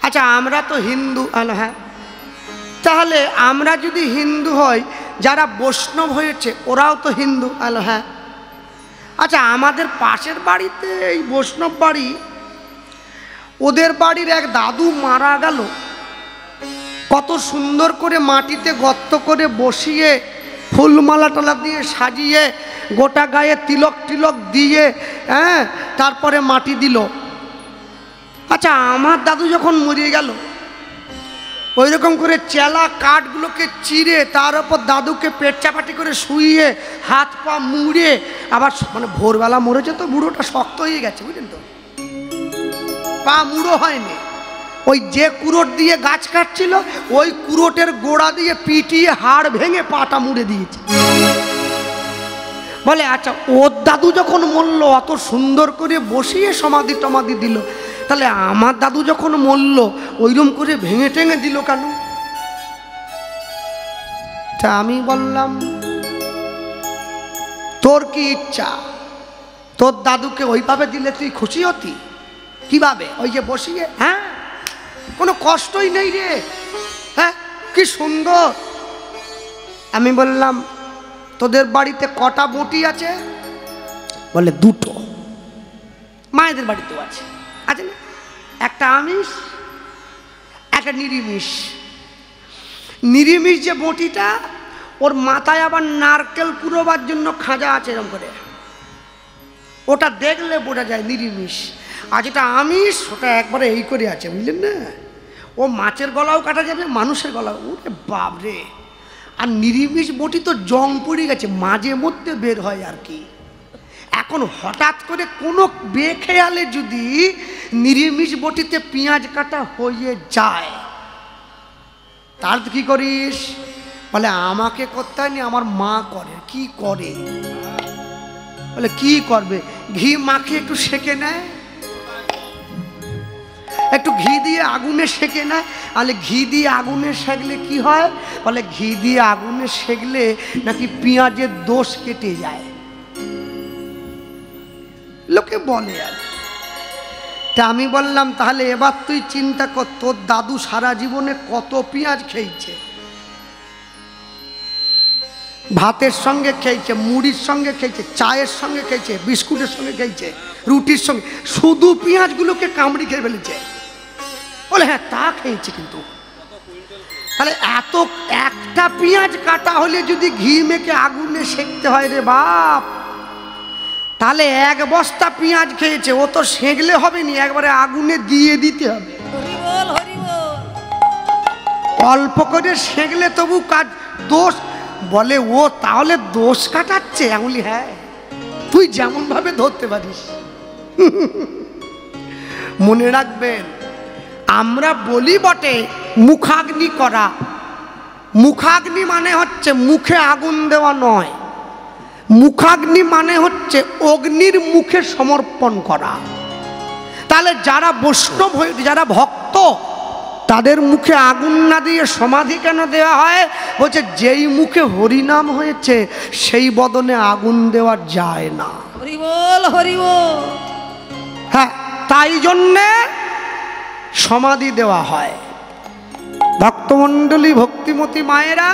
আচ্ছা আমরা তো হিন্দু। হ্যাঁ, তাহলে আমরা যদি হিন্দু হই, যারা বৈষ্ণব হয়েছে ওরাও তো হিন্দু। হ্যাঁ, আচ্ছা আমাদের পাশের বাড়িতে এই বৈষ্ণব বাড়ি, ওদের বাড়ির এক দাদু মারা গেল, কত সুন্দর করে মাটিতে গর্ত করে বসিয়ে ফুলমালা টলা দিয়ে সাজিয়ে গোটা গায়ে তিলক টিলক দিয়ে, হ্যাঁ, তারপরে মাটি দিল। আচ্ছা আমার দাদু যখন মরিয়ে গেল, ওই রকম করে চেলা কাঠগুলোকে চিরে তার উপর দাদুকে পেট চাপাটি করে শুইয়ে হাত পা মুড়ে, আবার মানে ভোরবেলা মরেছে তো বুড়োটা শক্ত হয়ে গেছে, বুঝলেন তো, পা মুড়ো হয়নি। ওই যে কুড়োট দিয়ে গাছ কাটছিল ওই কুড়োটের গোড়া দিয়ে পিটিয়ে হাড় ভেঙে পাটা মুড়ে দিয়েছে। বলে আচ্ছা ওর দাদু যখন মরল অত সুন্দর করে বসিয়ে সমাধি টমাধি দিল, তাহলে আমার দাদু যখন মরল ওইরকম করে ভেঙে টেঙে দিল কেন? তা আমি বললাম তোর কি ইচ্ছা, তোর দাদুকে ওইভাবে দিলে তুই খুশি হতি? কিভাবে? ওই যে বসিয়ে, হ্যাঁ, কোনো কষ্টই নেই রে, হ্যাঁ, কি সুন্দর। আমি বললাম তোদের বাড়িতে কটা বটি আছে? বলে দুটো। মায়েদের বাড়িতেও আছে, আছে না? একটা আমিষ, একটা নিরামিষ। নিরামিষ যে বটিটা, ওর মাথায় আবার নারকেল কুড়োবার জন্য খাঁজা আছে এরকম করে, ওটা দেখলে বোঝা যায় নিরামিষ। আর যেটা আমিষ ওটা একবারে এই করে আছে, বুঝলেন না? ও মাছের গলাও কাটা যাবে, মানুষের গলাও। ওরে বাপরে, আর নিরামিষ বটি তো জং পড়ে গেছে, মাঝে মধ্যে বের হয় আর কি। এখন হঠাৎ করে কোনো বেখেয়ালে যদি নিরামিষ বটিতে পেঁয়াজ কাটা হয়ে যায়, তার কি করিস? বলে আমাকে করতে হয়নি, আমার মা করে। কি করে? বলে কি করবে? ঘি মাখে একটু সেকে নেয়, একটু ঘি দিয়ে আগুনে সেকে নেয়। বলে ঘি দিয়ে আগুনে সেকলে কি হয়? বলে ঘি দিয়ে আগুনে সেকলে নাকি পেঁয়াজের দোষ কেটে যায়, লোকে বলে। আর তা আমি বললাম তাহলে এবার তুই চিন্তা কর, তোর দাদু সারা জীবনে কত পেঁয়াজ খেয়েছে। ভাতের সঙ্গে খেয়েছে, মুড়ির সঙ্গে খেয়েছে, চায়ের সঙ্গে খেয়েছে, বিস্কুটের সঙ্গে খেয়েছে, রুটির সঙ্গে, শুধু পেঁয়াজগুলোকে কামড়ি খেয়ে ফেলেছে। বলে হ্যাঁ তা খেয়েছে, কিন্তু তাহলে এত একটা পেঁয়াজ কাটা হলে যদি ঘি মেখে আগুনে সেকতে হয় রে বাপ, তাহলে এক বস্তা পেঁয়াজ খেয়েছে, ও তো সেঁকলে হবে নি, একবারে আগুনে দিয়ে দিতে হবে। অল্প করে সেঁকলে তবু কাজ দোষ। বলে ও তাহলে দোষ কাটাচ্ছে? এমনি হ্যাঁ, তুই যেমন ভাবে ধরতে পারিস। মনে রাখবেন, আমরা বলি বটে মুখাগ্নি করা, মুখাগ্নি মানে হচ্ছে মুখে আগুন দেওয়া নয়, মুখাগ্নি মানে হচ্ছে অগ্নির মুখে সমর্পণ করা। তাহলে যারা বৈষ্ণব হয়ে, যারা ভক্ত, তাদের মুখে আগুন না দিয়ে সমাধি কেন দেওয়া হয়? বলছে যেই মুখে হরিনাম হয়েছে সেই বদনে আগুন দেওয়া যায় না। হরি বল, হরি বল। হ্যাঁ, তাই জন্যে সমাধি দেওয়া হয়। ভক্তমণ্ডলী, ভক্তিমতী মায়েরা,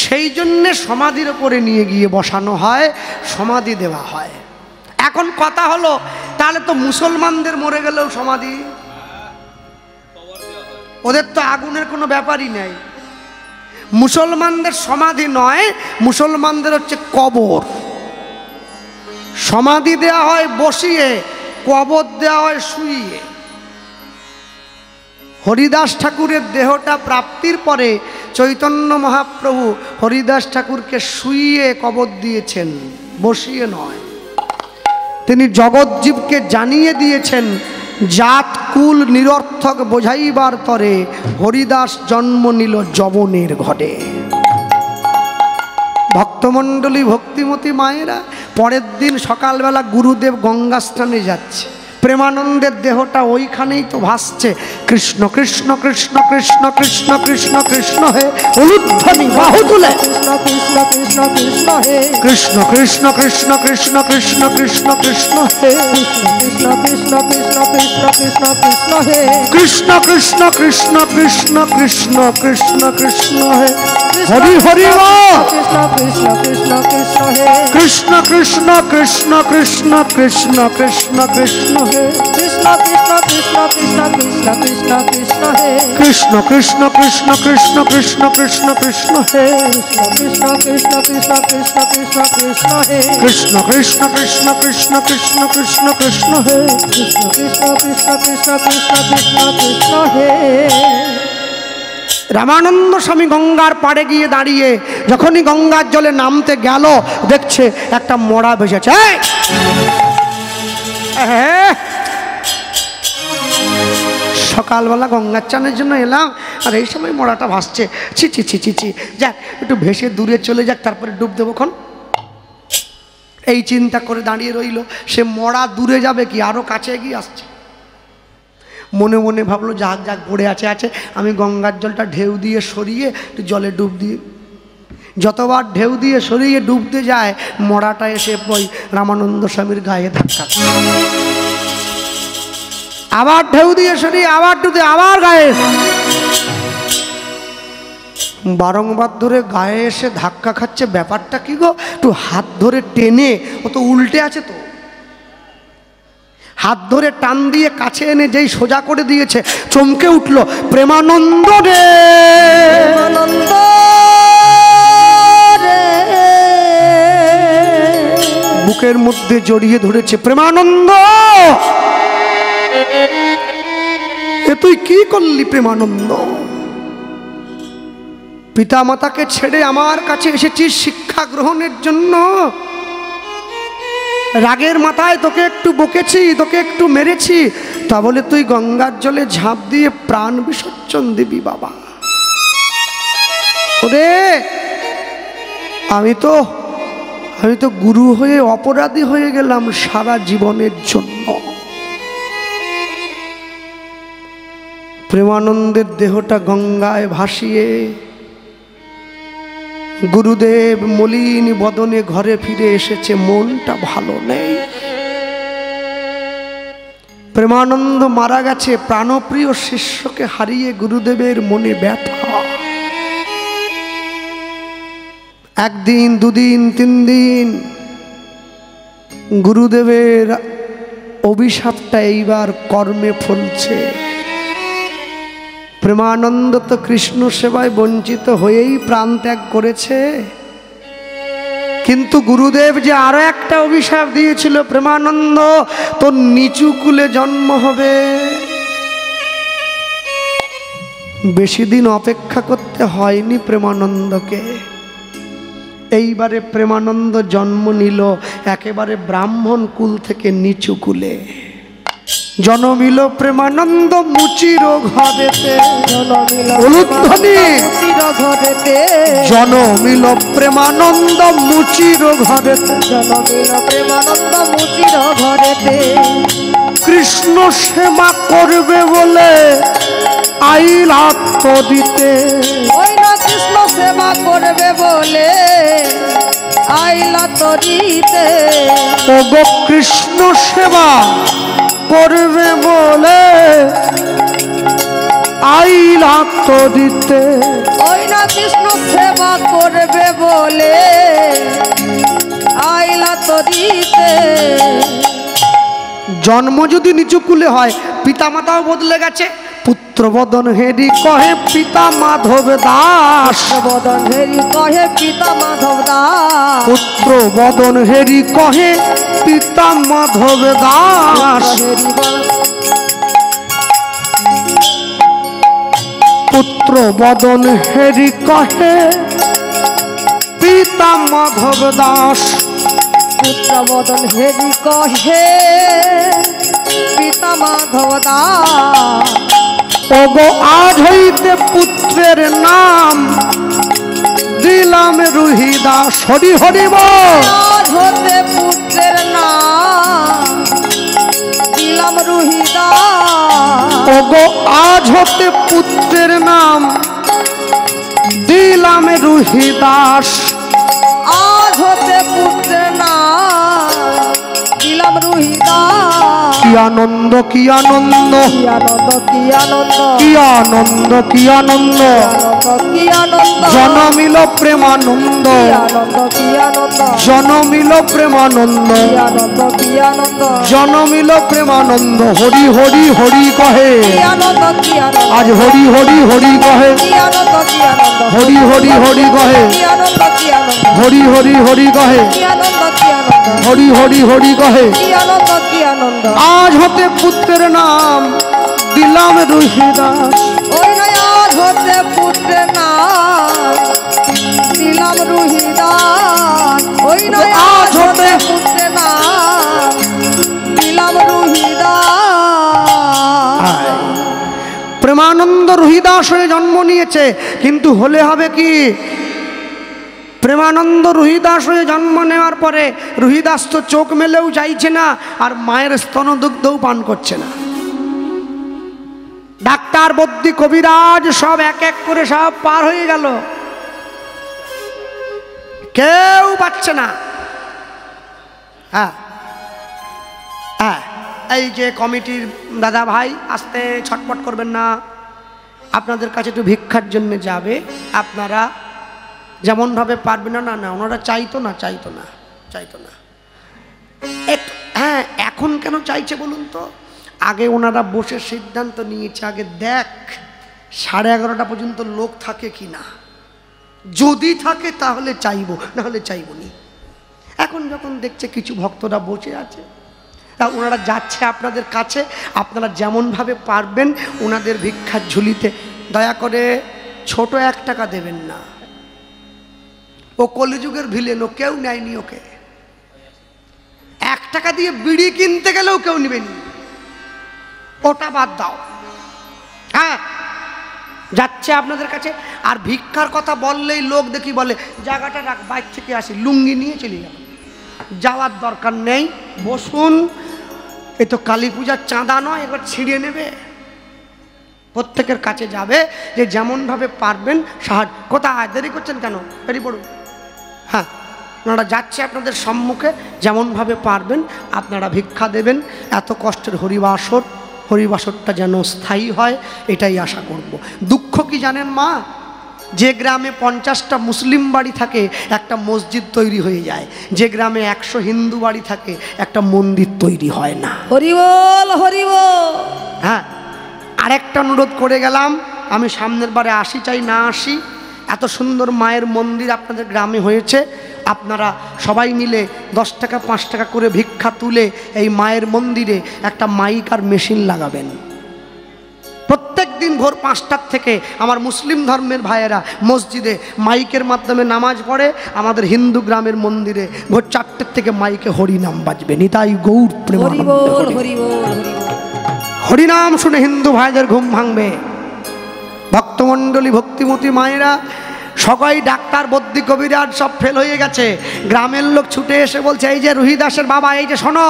সেই জন্যে সমাধির ওপরে নিয়ে গিয়ে বসানো হয়, সমাধি দেওয়া হয়। এখন কথা হলো, তাহলে তো মুসলমানদের মরে গেলেও সমাধি, ওদের তো আগুনের কোনো ব্যাপারই নেই। মুসলমানদের সমাধি নয়, মুসলমানদের হচ্ছে কবর। সমাধি দেওয়া হয় বসিয়ে, কবর দেওয়া হয় শুইয়ে। হরিদাস ঠাকুরের দেহটা প্রাপ্তির পরে চৈতন্য মহাপ্রভু হরিদাস ঠাকুরকে শুইয়ে কবর দিয়েছেন, বসিয়ে নয়। তিনি জগৎজীবকে জানিয়ে দিয়েছেন, জাত কুল নিরর্থক বোঝাইবার তরে হরিদাস জন্ম নিল যবনের ঘটে। ভক্তমণ্ডলী, ভক্তিমতী মায়েরা, পরের দিন সকালবেলা গুরুদেব গঙ্গা স্নানে যাচ্ছে। প্রেমানন্দের দেহটা ওইখানেই তো ভাসছে। কৃষ্ণ কৃষ্ণ কৃষ্ণ কৃষ্ণ কৃষ্ণ কৃষ্ণ কৃষ্ণ হে উলুধ্বনি বাহু তুলে, কৃষ্ণ কৃষ্ণ কৃষ্ণ কৃষ্ণ হে, কৃষ্ণ কৃষ্ণ কৃষ্ণ কৃষ্ণ কৃষ্ণ কৃষ্ণ কৃষ্ণ হে, কৃষ্ণ কৃষ্ণ কৃষ্ণ কৃষ্ণ কৃষ্ণ কৃষ্ণ হে, কৃষ্ণ কৃষ্ণ কৃষ্ণ কৃষ্ণ কৃষ্ণ কৃষ্ণ কৃষ্ণ হে, হরি হরি বল। কৃষ্ণ কৃষ্ণ কৃষ্ণ কৃষ্ণ হে, কৃষ্ণ কৃষ্ণ কৃষ্ণ কৃষ্ণ কৃষ্ণ কৃষ্ণ কৃষ্ণ হে, কৃষ্ণ কৃষ্ণ কৃষ্ণ কৃষ্ণ কৃষ্ণ কৃষ্ণ কৃষ্ণ হে, কৃষ্ণ কৃষ্ণ কৃষ্ণ কৃষ্ণ কৃষ্ণ কৃষ্ণ কৃষ্ণ হে, কৃষ্ণ কৃষ্ণ কৃষ্ণ কৃষ্ণ কৃষ্ণ কৃষ্ণ হে, কৃষ্ণ কৃষ্ণ কৃষ্ণ কৃষ্ণ কৃষ্ণ কৃষ্ণ কৃষ্ণ হে, কৃষ্ণ কৃষ্ণ কৃষ্ণ কৃষ্ণ কৃষ্ণ কৃষ্ণ কৃষ্ণ হে। রামানন্দ স্বামী গঙ্গার পাড়ে গিয়ে দাঁড়িয়ে যখনই গঙ্গার জলে নামতে গেল, দেখছে একটা মড়া ভেসেছে। সকালবেলা গঙ্গার চানের জন্য এলাম, আর এই সময় মড়াটা ভাসছে। ছি ছি ছি ছি ছি, যাক একটু ভেসে দূরে চলে যাক, তারপরে ডুব দেবো খন। এই চিন্তা করে দাঁড়িয়ে রইল। সে মড়া দূরে যাবে কি, আরও কাছে এগিয়ে আসছে। মনে মনে ভাবলো যাক যাক পড়ে আছে, আমি গঙ্গার জলটা ঢেউ দিয়ে সরিয়ে একটু জলে ডুব দিয়ে। যতবার ঢেউ দিয়ে সরিয়ে ডুবতে যায়, মড়াটা এসে ওই রামানন্দ স্বামীর গায়ে ধাক্কা। আবার ঢেউ দিয়ে সরিয়ে আবার ডুবে, আবার গায়ে, বারংবার ধরে গায়ে এসে ধাক্কা খাচ্ছে। ব্যাপারটা কি গো, একটু হাত ধরে টেনে, ও তো উল্টে আছে তো, হাত ধরে টান দিয়ে কাছে এনে যেই সোজা করে দিয়েছে, চমকে উঠল। প্রেমানন্দ রে, প্রেমানন্দ রে, বুকের মধ্যে জড়িয়ে ধরেছে। প্রেমানন্দ, এ তুই কি করলি প্রেমানন্দ? পিতা মাতাকে ছেড়ে আমার কাছে এসেছিস শিক্ষা গ্রহণের জন্য। রাগের মাথায় তোকে একটু বকেছি, তোকে একটু মেরেছি, তা বলে তুই গঙ্গার জলে ঝাঁপ দিয়ে প্রাণ বিসর্জন দিবি বাবা? ওরে আমি তো গুরু হয়ে অপরাধী হয়ে গেলাম সারা জীবনের জন্য। প্রেমানন্দের দেহটা গঙ্গায় ভাসিয়ে গুরুদেব মলিন বদনে ঘরে ফিরে এসেছে, মনটা ভালো নেই। প্রেমানন্দ মারা গেছে, প্রাণপ্রিয় শিষ্যকে হারিয়ে গুরুদেবের মনে ব্যথা। একদিন, দুদিন, 3 দিন গুরুদেবের অভিশাপটা এইবার কর্মে ফলছে। প্রেমানন্দ তো কৃষ্ণ সেবায় বঞ্চিত হয়েই প্রাণ ত্যাগ করেছে, কিন্তু গুরুদেব যে আরো একটা অভিশাপ দিয়েছিল, প্রেমানন্দ তোর নিচু কুলে জন্ম হবে। বেশি দিন অপেক্ষা করতে হয়নি প্রেমানন্দকে। এইবারে প্রেমানন্দ জন্ম নিল একেবারে ব্রাহ্মণ কুল থেকে নিচু কুলে। জনমিল প্রেমানন্দ মুচির ঘরেতে, জনমিল প্রেমানন্দ মুচির ঘরেতে, কৃষ্ণ সেবা করবে বলে আইল আত্ম দিতে। কৃষ্ণ সেবা করবে বলে আইলা তরিতে। ওগো কৃষ্ণ সেবা করবে বলে আইলা তরিতে। ওই না কৃষ্ণ সেবা করবে বলে আইলা তরিতে। জন্ম যদি নিচু কুলে হয়, পিতা মাতাও বদলে গেছে। পুত্র বদন হেরি কহে পিতা মাধব দাস, বদন হেরি কহে পিতা মাধব দাস। পুত্র বদন হেরি কহে পিতা মাধব দাস। পুত্র বদন হেরি কহে পিতা মাধব দাস। পুত্র বদন হেরি কহে পিতা মাধব দাস। ওগো আজ হইতে পুত্রের নাম দিলাম রুহিদাস। হরি হরি বল। আজ হতে পুত্রের নাম দিলাম রুহিদাস। ওগো আজ হতে পুত্রের নাম দিলাম রুহিদাস। আজ হতে পুত্রের নাম দিলাম রুহিদাস। কি আনন্দ, কি আনন্দ, কি আনন্দ, কি আনন্দ, কি আনন্দ, কি আনন্দ, কি আনন্দ, জনমিল প্রেমানন্দ, কি আনন্দ, কি আনন্দ, জনমিল প্রেমানন্দ, কি আনন্দ, কি আনন্দ, জনমিল প্রেমানন্দ। হরি হরি হরি কহে কি আনন্দ, কি আনন্দ, আজ হরি হরি হরি কহে, কি আনন্দ, কি আনন্দ, হরি হরি হরি কহে, কি আনন্দ, কি আনন্দ, হরি হরি হরি কহে, কি আনন্দ, কি আনন্দ, হরি হরি হরি কহে। কি আনন্দ, কি আনন্দ। আজ হতে পুত্রের নাম দিলাম রুহিদাস। ওই নয় আজ হতে পুত্রের নাম দিলাম রুহিদাস। ওই নয় আজ হতে পুত্রের নাম দিলাম রুহিদাস। প্রেমানন্দ রুহিদাস হয়ে জন্ম নিয়েছে, কিন্তু হলে হবে কি? প্রেমানন্দ রুহিদাস হয়ে জন্ম নেওয়ার পরে রুহিদাস তো চোখ মেলেও চাইছে না, আর মায়ের স্তনদুগ্ধও পান করছে না। ডাক্তার, বদ্যি, কবিরাজ সব এক এক করে সব পার হয়ে গেল, কেউ পাচ্ছে না। হ্যাঁ হ্যাঁ, এই যে কমিটির দাদা ভাই, আসতে ছটপট করবেন না, আপনাদের কাছে একটু ভিক্ষার জন্য যাবে, আপনারা যেমনভাবে পারবেন না। না না, ওনারা চাইতো না, চাইতো না, চাইতো না। একটু হ্যাঁ, এখন কেন চাইছে বলুন তো? আগে ওনারা বসে সিদ্ধান্ত নিয়েছে, আগে দেখ 11:30 পর্যন্ত লোক থাকে কি না, যদি থাকে তাহলে চাইবো, না হলে চাইবো নি। এখন যখন দেখছে কিছু ভক্তরা বসে আছে, তা ওনারা যাচ্ছে আপনাদের কাছে, আপনারা যেমনভাবে পারবেন ওনাদের ভিক্ষার ঝুলিতে দয়া করে ছোট 1 টাকা দেবেন না। ও কলিযুগের ভিলেন, ও কেউ নেয়নি ওকে। 1 টাকা দিয়ে বিড়ি কিনতে গেলেও কেউ নেবেনি, ওটা বাদ দাও। হ্যাঁ, যাচ্ছে আপনাদের কাছে। আর ভিক্ষার কথা বললেই লোক দেখি বলে জায়গাটা রাখ, বাইর থেকে আসি, লুঙ্গি নিয়ে চলে যাবে। যাওয়ার দরকার নেই, বসুন। এ তো কালী পূজার চাঁদা নয়, এবার ছিঁড়ে নেবে। প্রত্যেকের কাছে যাবে যে যেমনভাবে পারবেন সাহায্য। কোথায় দেরি করছেন কেন? দেরি পড়ুন। হ্যাঁ, ওনারা যাচ্ছে আপনাদের সম্মুখে, যেমনভাবে পারবেন আপনারা ভিক্ষা দেবেন। এত কষ্টের হরিবাসর, হরিবাসরটা যেন স্থায়ী হয়, এটাই আশা করব। দুঃখ কি জানেন মা? যে গ্রামে 50টা মুসলিম বাড়ি থাকে একটা মসজিদ তৈরি হয়ে যায়, যে গ্রামে 100 হিন্দু বাড়ি থাকে একটা মন্দির তৈরি হয় না। হরি বল, হরি বল। হ্যাঁ, আরেকটা অনুরোধ করে গেলাম, আমি সামনের বারে আসি চাই না আসি, এত সুন্দর মায়ের মন্দির আপনাদের গ্রামে হয়েছে, আপনারা সবাই মিলে 10 টাকা 5 টাকা করে ভিক্ষা তুলে এই মায়ের মন্দিরে একটা মাইক আর মেশিন লাগাবেন। প্রত্যেক দিন ভোর 5টার থেকে আমার মুসলিম ধর্মের ভাইয়েরা মসজিদে মাইকের মাধ্যমে নামাজ পড়ে, আমাদের হিন্দু গ্রামের মন্দিরে ভোর 4টের থেকে মাইকে হরিনাম বাজবে। নিতাই গৌর প্রেমানন্দ হরি। হরিনাম শুনে হিন্দু ভাইদের ঘুম ভাঙবে। ভক্তমণ্ডলী, ভক্তিমতী মায়েরা সবাই ডাক্তার, বদ্যি, কবিরাজ সব ফেল হয়ে গেছে। গ্রামের লোক ছুটে এসে বলছে, এই যে রুহিদাসের বাবা, এই যে শোনো,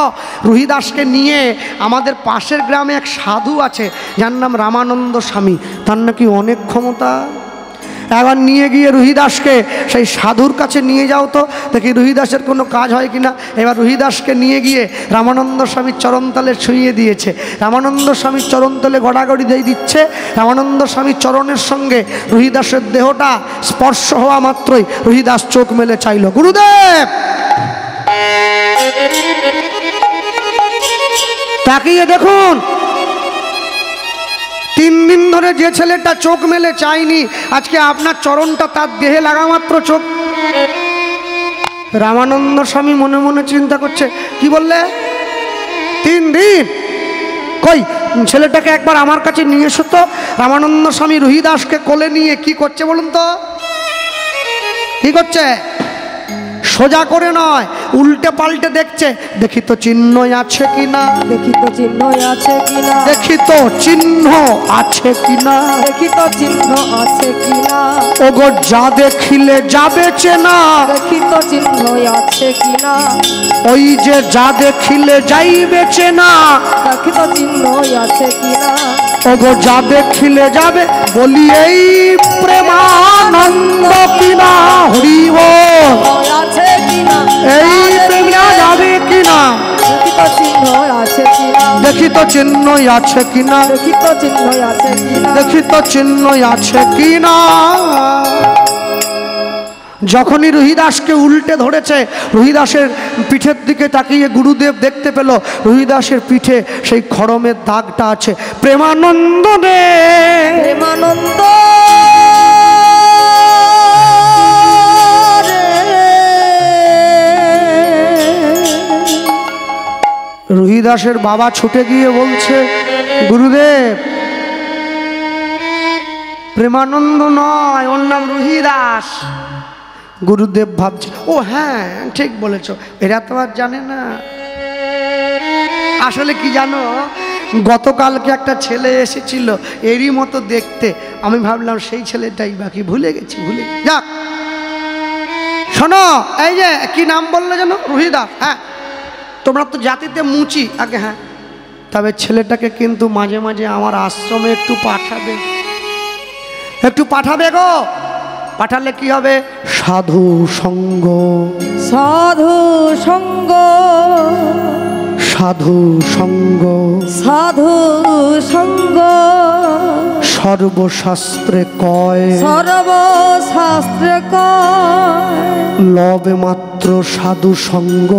রুহিদাসকে নিয়ে আমাদের পাশের গ্রামে এক সাধু আছে যার নাম রামানন্দ স্বামী, তার নাকি অনেক ক্ষমতা। এবার নিয়ে গিয়ে রুহিদাসকে সেই সাধুর কাছে নিয়ে যাও তো, দেখি রুহিদাসের কোনো কাজ হয় কিনা। এবার রুহিদাসকে নিয়ে গিয়ে রামানন্দ স্বামীর চরণতলে ছুঁয়ে দিয়েছে। রামানন্দ স্বামীর চরণতলে গড়াগড়ি দিয়ে দিচ্ছে। রামানন্দ স্বামীর চরণের সঙ্গে রুহিদাসের দেহটা স্পর্শ হওয়া মাত্রই রুহিদাস চোখ মেলে চাইল, গুরুদেব। তাকিয়ে দেখুন, 3 দিন ধরে যে ছেলেটা চোখ মেলে চায়নি, আজকে আপনার চরণটা তার দেহে লাগা মাত্র চোখ। রামানন্দ স্বামী মনে মনে চিন্তা করছে, কি বললে 3 দিন? কই ছেলেটাকে একবার আমার কাছে নিয়ে এসো তো। রামানন্দ স্বামী রুহিদাসকে কোলে নিয়ে কি করছে বলুন তো? কি করছে? সোজা করে নয়, উল্টে পাল্টে দেখছে, দেখি তো চিহ্ন আছে কিনা, দেখি তো চিহ্ন আছে কিনা, দেখি তো চিহ্ন আছে কিনা, দেখি তো চিহ্ন আছে কিনা। ওগো যা দেখিলে যাবে চেনা, দেখি তো চিহ্ন আছে কিনা, ওই যে যা দেখিলে যাইবে চেনা, দেখি তো চিহ্ন আছে কিনা। ওগো যা দেখিলে যাবে, বলি এই প্রেমানন্দ কিনা, হরি বল, আছে কিনা, এই প্রেমা যাবে কিনা, দেখি তো চিহ্ন আছে কিনা, দেখি তো চিহ্ন আছে কিনা, দেখি তো চিহ্ন আছে কিনা, দেখি তো চিহ্ন আছে কিনা। যখনই রুহিদাসকে উল্টে ধরেছে, রুহিদাসের পিঠের দিকে তাকিয়ে গুরুদেব দেখতে পেল রুহিদাসের পিঠে সেই খড়মের দাগটা আছে। প্রেমানন্দ রে, প্রেমানন্দ রুহিদাসের বাবা ছুটে গিয়ে বলছে, গুরুদেব প্রেমানন্দ নয়, ওর নাম রুহিদাস। গুরুদেব ভাবছে, ও হ্যাঁ ঠিক বলেছ, এরা তো আর জানে না। আসলে কি জানো, গতকালকে একটা ছেলে এসেছিল এরই মতো দেখতে, আমি ভাবলাম সেই ছেলেটাই, বাকি ভুলে গেছি, ভুলে যাক। শোনো, এই যে কি নাম বললে যেন? রুহিদাস। হ্যাঁ, তোমরা তো জাতিতে মুচি আগে। হ্যাঁ, তবে ছেলেটাকে কিন্তু মাঝে মাঝে আমার আশ্রমে একটু পাঠাবে, একটু পাঠাবে গো। পাঠালে কি হবে? সাধু সঙ্গ, সাধু সঙ্গ, সাধু সঙ্গ, সাধু সঙ্গ, সর্বশাস্ত্রে কয়, সর্বশাস্ত্রে কয়, লবে মাত্র সাধু সঙ্গ,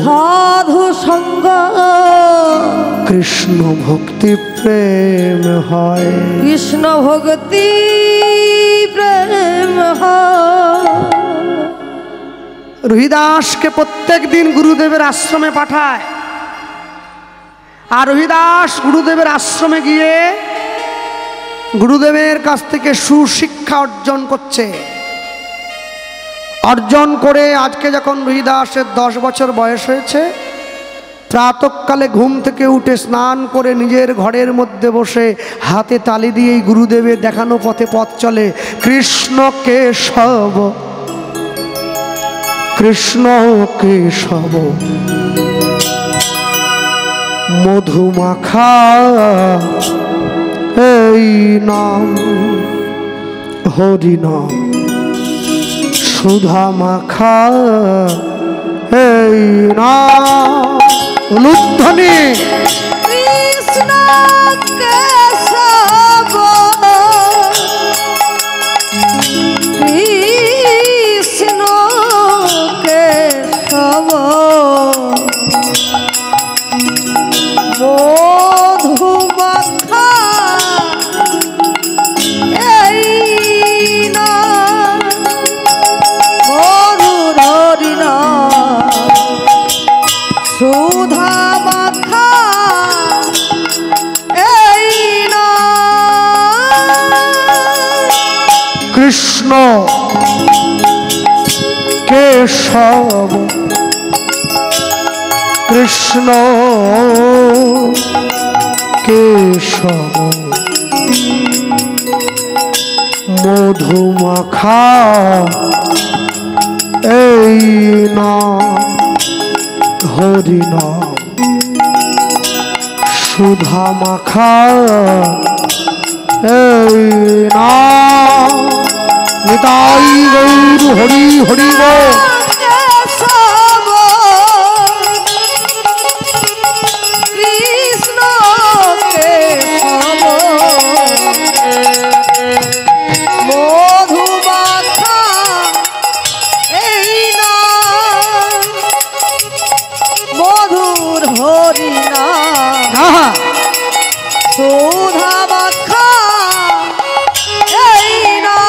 সাধু সঙ্গ, কৃষ্ণ ভক্তি প্রেম হয়, কৃষ্ণ ভক্তি প্রেম হয়। রুহিদাসকে প্রত্যেক দিন গুরুদেবের আশ্রমে পাঠায়, আর রুহিদাস গুরুদেবের আশ্রমে গিয়ে গুরুদেবের কাছ থেকে সুশিক্ষা অর্জন করছে। অর্জন করে আজকে যখন রুহিদাসের 10 বছর বয়স হয়েছে, প্রাতঃকালে ঘুম থেকে উঠে স্নান করে নিজের ঘরের মধ্যে বসে হাতে তালি দিয়েই গুরুদেবের দেখানো পথে পথ চলে। কৃষ্ণ কেশব, কৃষ্ণ কেশব, মধুমাখা এই নাম, হরি নাম, সুধা মাখা এই নাম। উলুধ্বনি কৃষ্ণ কেশব, কৃষ্ণ কেশব, মধুমাখা এই নাম, মধুর হরি নাম, সুধা মাখা এই নাম। কৃষ্ণ কেশব, কৃষ্ণ কেশব, মধুমাখা এই নাম, হরি নাম, সুধা মাখা এই নাম। নিতাই গৌর হরি হরি বল। কেশব, কৃষ্ণ কেশব, মধুমাখা এই নাম, মধুর হরি নাম, সুধা মাখা এই নাম।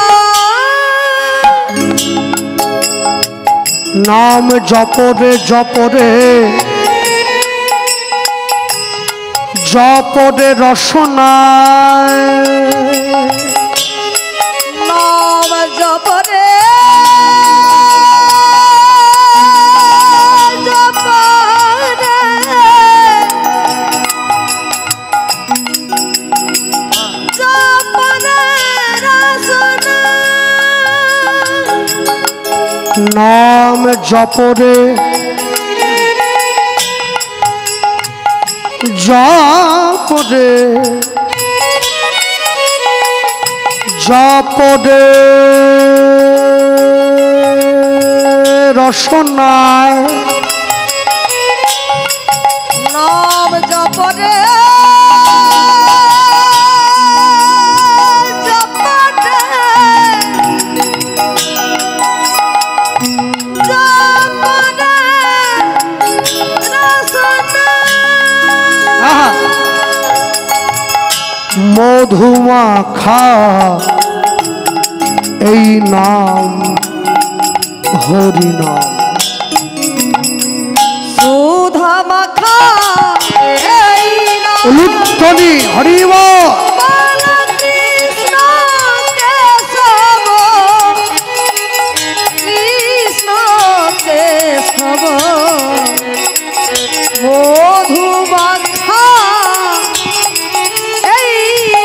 নাম জপরে জপরে জপরে রসনায়, নাম জপরে জপরে জপরে রসনা, নাম জপরে জপরে জপরে রসনায়, নাম জপরে জপরে জপরে রসনা, মধুমাখা এই নাম, হরি নাম। সুধা মাখা এই নাম, উলুধ্বনি হরি বল। কৃষ্ণ কেশব, কৃষ্ণ কেশব, মধুমাখা এই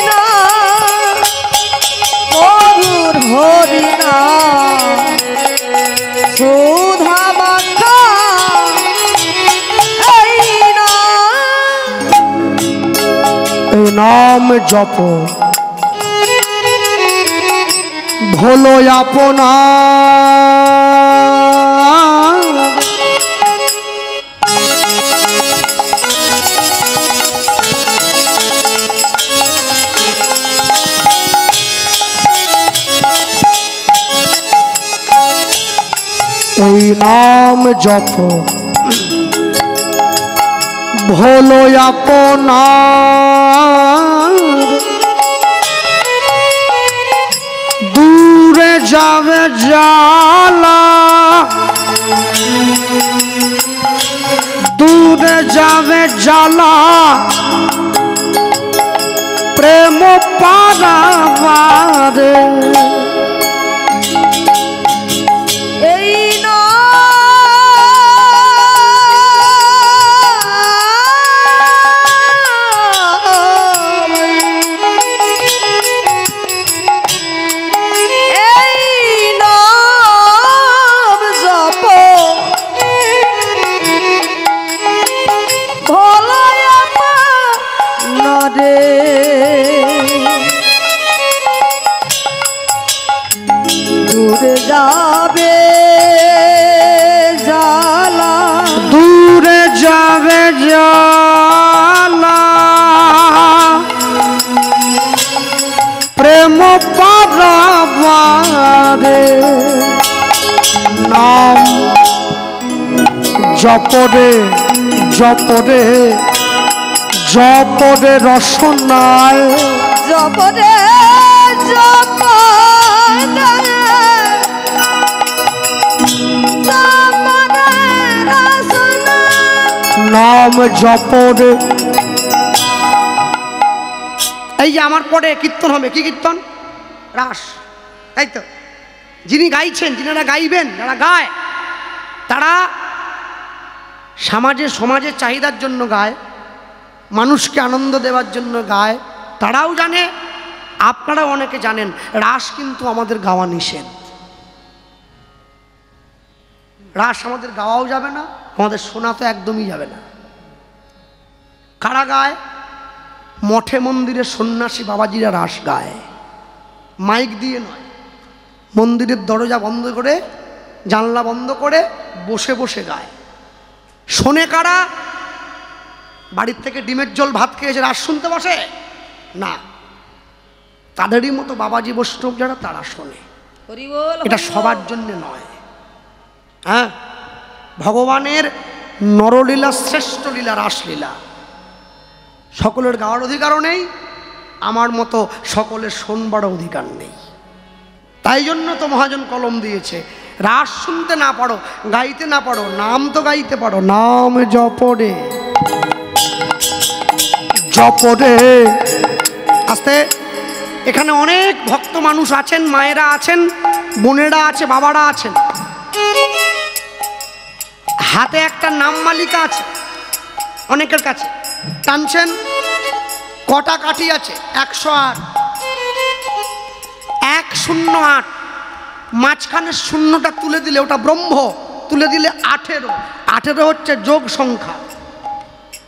নাম, মধুর হরি নাম, সুধা মাখা এই নাম। এই নাম জপ ভোলো আপনা, এই নাম জপ ভোলো আপনা, দূরে যাবে জ্বালা, দূরে যাবে জ্বালা, প্রেম পারাবারে এই না দূরে যাবে জালা দূরে যাবে জালা প্রেম পারাবারে নাম জপরে জপরে জপরে রসনায় জপরে জপরে নাম জপরে। এই যে আমার পরে কীর্তন হবে, কি কীর্তন? রাস, তাই তো? যিনি গাইছেন, যিনারা গাইবেন, যারা গায় তারা সমাজের চাহিদার জন্য গায়, মানুষকে আনন্দ দেওয়ার জন্য গায়। তারাও জানে, আপনারাও অনেকে জানেন, রাস কিন্তু আমাদের গাওয়া নিষেধ। রাস আমাদের গাওয়াও যাবে না, আমাদের শোনা তো একদমই যাবে না। কারা গায়? মঠে মন্দিরে সন্ন্যাসী বাবাজিরা রাস গায়, মাইক দিয়ে নয়, মন্দিরের দরজা বন্ধ করে, জানলা বন্ধ করে বসে বসে গায়। শোনে কারা? বাড়ির থেকে ডিমের ঝোল ভাত খেয়েছে রাস শুনতে বসে না, তাদেরই মতো বাবাজি বৈষ্ণব যারা, তারা শোনে। এটা সবার জন্য নয়। হ্যাঁ, ভগবানের নরলীলা শ্রেষ্ঠ লীলা রাসলীলা, সকলের গাওয়ার অধিকারও নেই, আমার মতো সকলের শোনবারও অধিকার নেই। তাই জন্য তো মহাজন কলম দিয়েছে, রাস শুনতে না পারো, গাইতে না পারো, নাম তো গাইতে পারো। নাম জপরে জপরে। আস্তে, এখানে অনেক ভক্ত মানুষ আছেন, মায়েরা আছেন, বোনেরা আছে, বাবারা আছেন। হাতে একটা নাম মালিকা আছে অনেকের কাছে, টানছেন। কটা কাঠি আছে? 108, 108। মাঝখানের শূন্যটা তুলে দিলে ওটা ব্রহ্ম, তুলে দিলে 18। 18 হচ্ছে যোগ সংখ্যা।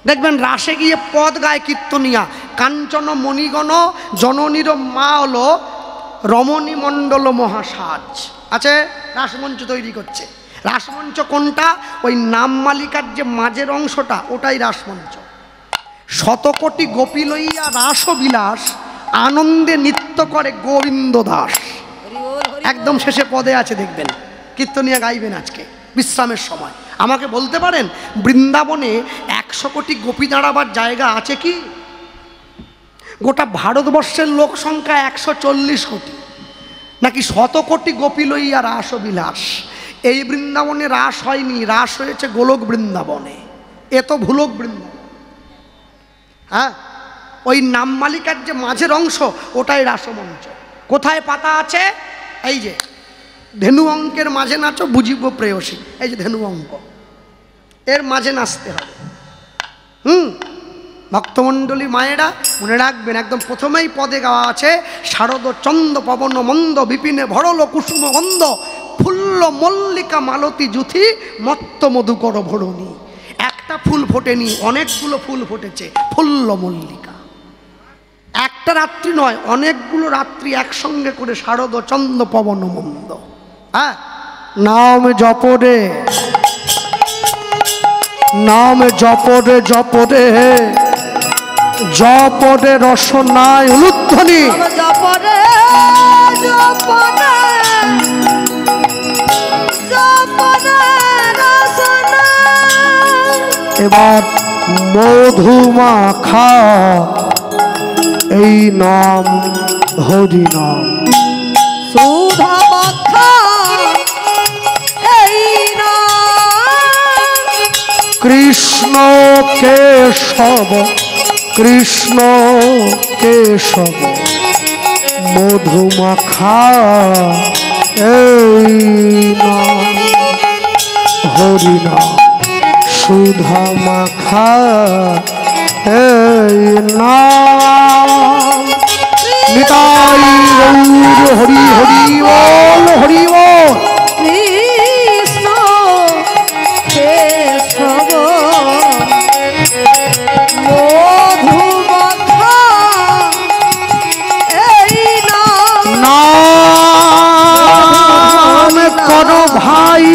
দেখবেন রাসে গিয়ে পদ গায় কীর্তনিয়া, কাঞ্চন মণিগণ জননীর মা হলো রমণী মণ্ডল মহাসাজ আছে, রাসমঞ্চ তৈরি করছে। রাসমঞ্চ কোনটা? ওই নাম মালিকার যে মাঝের অংশটা, ওটাই রাসমঞ্চ। শতকোটি গোপী লইয়া রাসবিলাস, আনন্দে নৃত্য করে গোবিন্দ দাস। একদম শেষে পদে আছে, দেখবেন কীর্তনিয়া গাইবেন আজকে বিশ্রামের সময়। আমাকে বলতে পারেন বৃন্দাবনে 100 কোটি গোপী দাঁড়াবার জায়গা আছে কি? গোটা ভারতবর্ষের লোক সংখ্যা 140 কোটি, নাকি 100 কোটি গোপী লইয়া রাসবিলাস? এই বৃন্দাবনে রাস হয়নি, রাস হয়েছে গোলক বৃন্দাবনে, এ তো ভুলক বৃন্দাবন। হ্যাঁ, ওই নাম মালিকার যে মাঝের অংশ, ওটাই রাসমঞ্চ। কোথায় পাতা আছে? এই যে ধেনু অঙ্কের মাঝে নাচো বুঝিব প্রেয়সী, এই যে ধেনু অঙ্ক, এর মাঝে নাচতে হবে। ভক্তমণ্ডলী মায়েরা মনে রাখবেন, একদম প্রথমেই পদে গাওয়া আছে, শারদ চন্দ পবন মন্দ বিপিনে ভরল কুসুম গন্ধ, ফুল্ল মল্লিকা মালতী জুথি মত্ত মধুকর ভরণী। একটা ফুল ফোটেনি, অনেকগুলো ফুল ফুটেছে, ফুল্ল মল্লিকা। একটা রাত্রি নয়, অনেকগুলো রাত্রি একসঙ্গে করে শারদ চন্দ পবন মন্দ। হ্যাঁ, নাম জপরে, নাম জপরে জপরে জপরে রসনায় উলুধ্বনি। জপরে জপরে জপরে রসনা। এবার মধুমাখা এই নাম হরি নাম, সুধা মাখা এই নাম। কৃষ্ণ কেশব কৃষ্ণ কেশব মধুমাখা এই নাম, হরি নাম সুধা মাখা এই নাম। নিতাই গৌর হরি হরি বল, হরি বল। কৃষ্ণ কেশব মধুমাখা এই নাম, নাম করো ভাই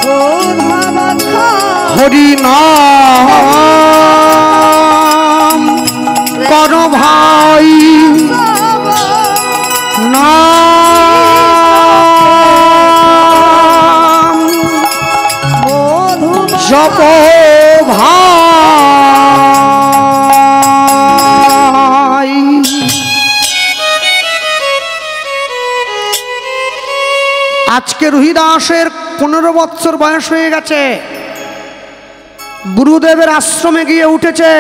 সুধামাখা হরি নাম করো ভাই, নাম জপ ভাই। আজকে রুহিদাসের 15 বৎসর বয়স হয়ে গেছে, গুরুদেবের আশ্রমে গিয়ে উঠেছে।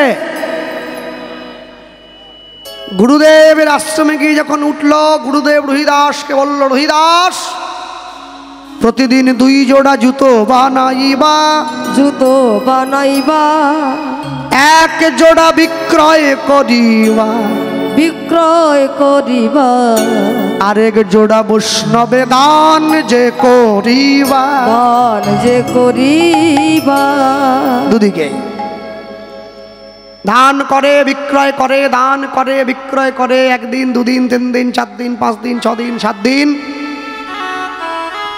গুরুদেবের আশ্রমে গিয়ে যখন উঠল, গুরুদেব রুহিদাসকে বলল, রুহিদাস প্রতিদিন 2 জোড়া জুতো বানাইবা, জুতো বানাইবা, 1 জোড়া বিক্রয় করিবা, বিক্রয় করিবা, আরেক জোড়া বৈষ্ণবে দান যে করিবা। দান যে করিবা। দুদিকে দান করে বিক্রয় করে, দান করে বিক্রয় করে। 1 দিন 2 দিন 3 দিন 4 দিন 5 দিন 6 দিন 7 দিন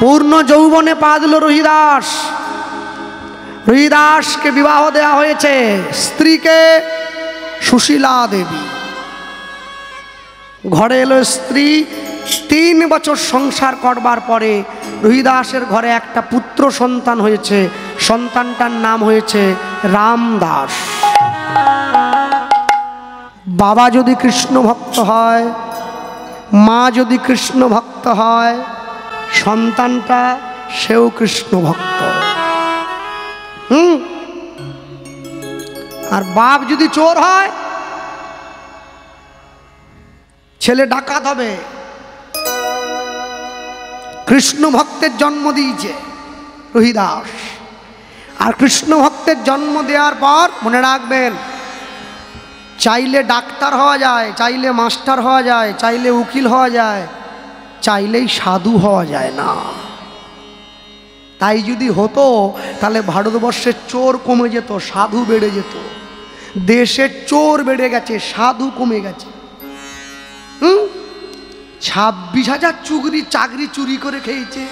পূর্ণ যৌবনে পা দিল রুহিদাস। রুহিদাসকে বিবাহ দেওয়া হয়েছে, স্ত্রীকে সুশীলা দেবী। ঘরে এলো স্ত্রী। 3 বছর সংসার করবার পরে রুহিদাসের ঘরে একটা পুত্র সন্তান হয়েছে। সন্তানটার নাম হয়েছে রামদাস। বাবা যদি কৃষ্ণ ভক্ত হয়, মা যদি কৃষ্ণ ভক্ত হয়, সন্তানটা সেও কৃষ্ণ ভক্ত। আর বাপ যদি চোর হয়, ছেলে ডাকাত হবে। কৃষ্ণ ভক্তের জন্ম দিয়েছে রুহিদাস। আর কৃষ্ণ ভক্তের জন্ম দেওয়ার পর মনে রাখবেন, চাইলে ডাক্তার হওয়া যায়, চাইলে মাস্টার হওয়া যায়, চাইলে উকিল হওয়া যায়, চাইলেই সাধু হওয়া যায় না। তাই যদি হতো তাহলে ভারতবর্ষের চোর কমে যেত, সাধু বেড়ে যেত। দেশের চোর বেড়ে গেছে, সাধু কমে গেছে। 26,000 চাকরি চুরি করে খেয়েছে।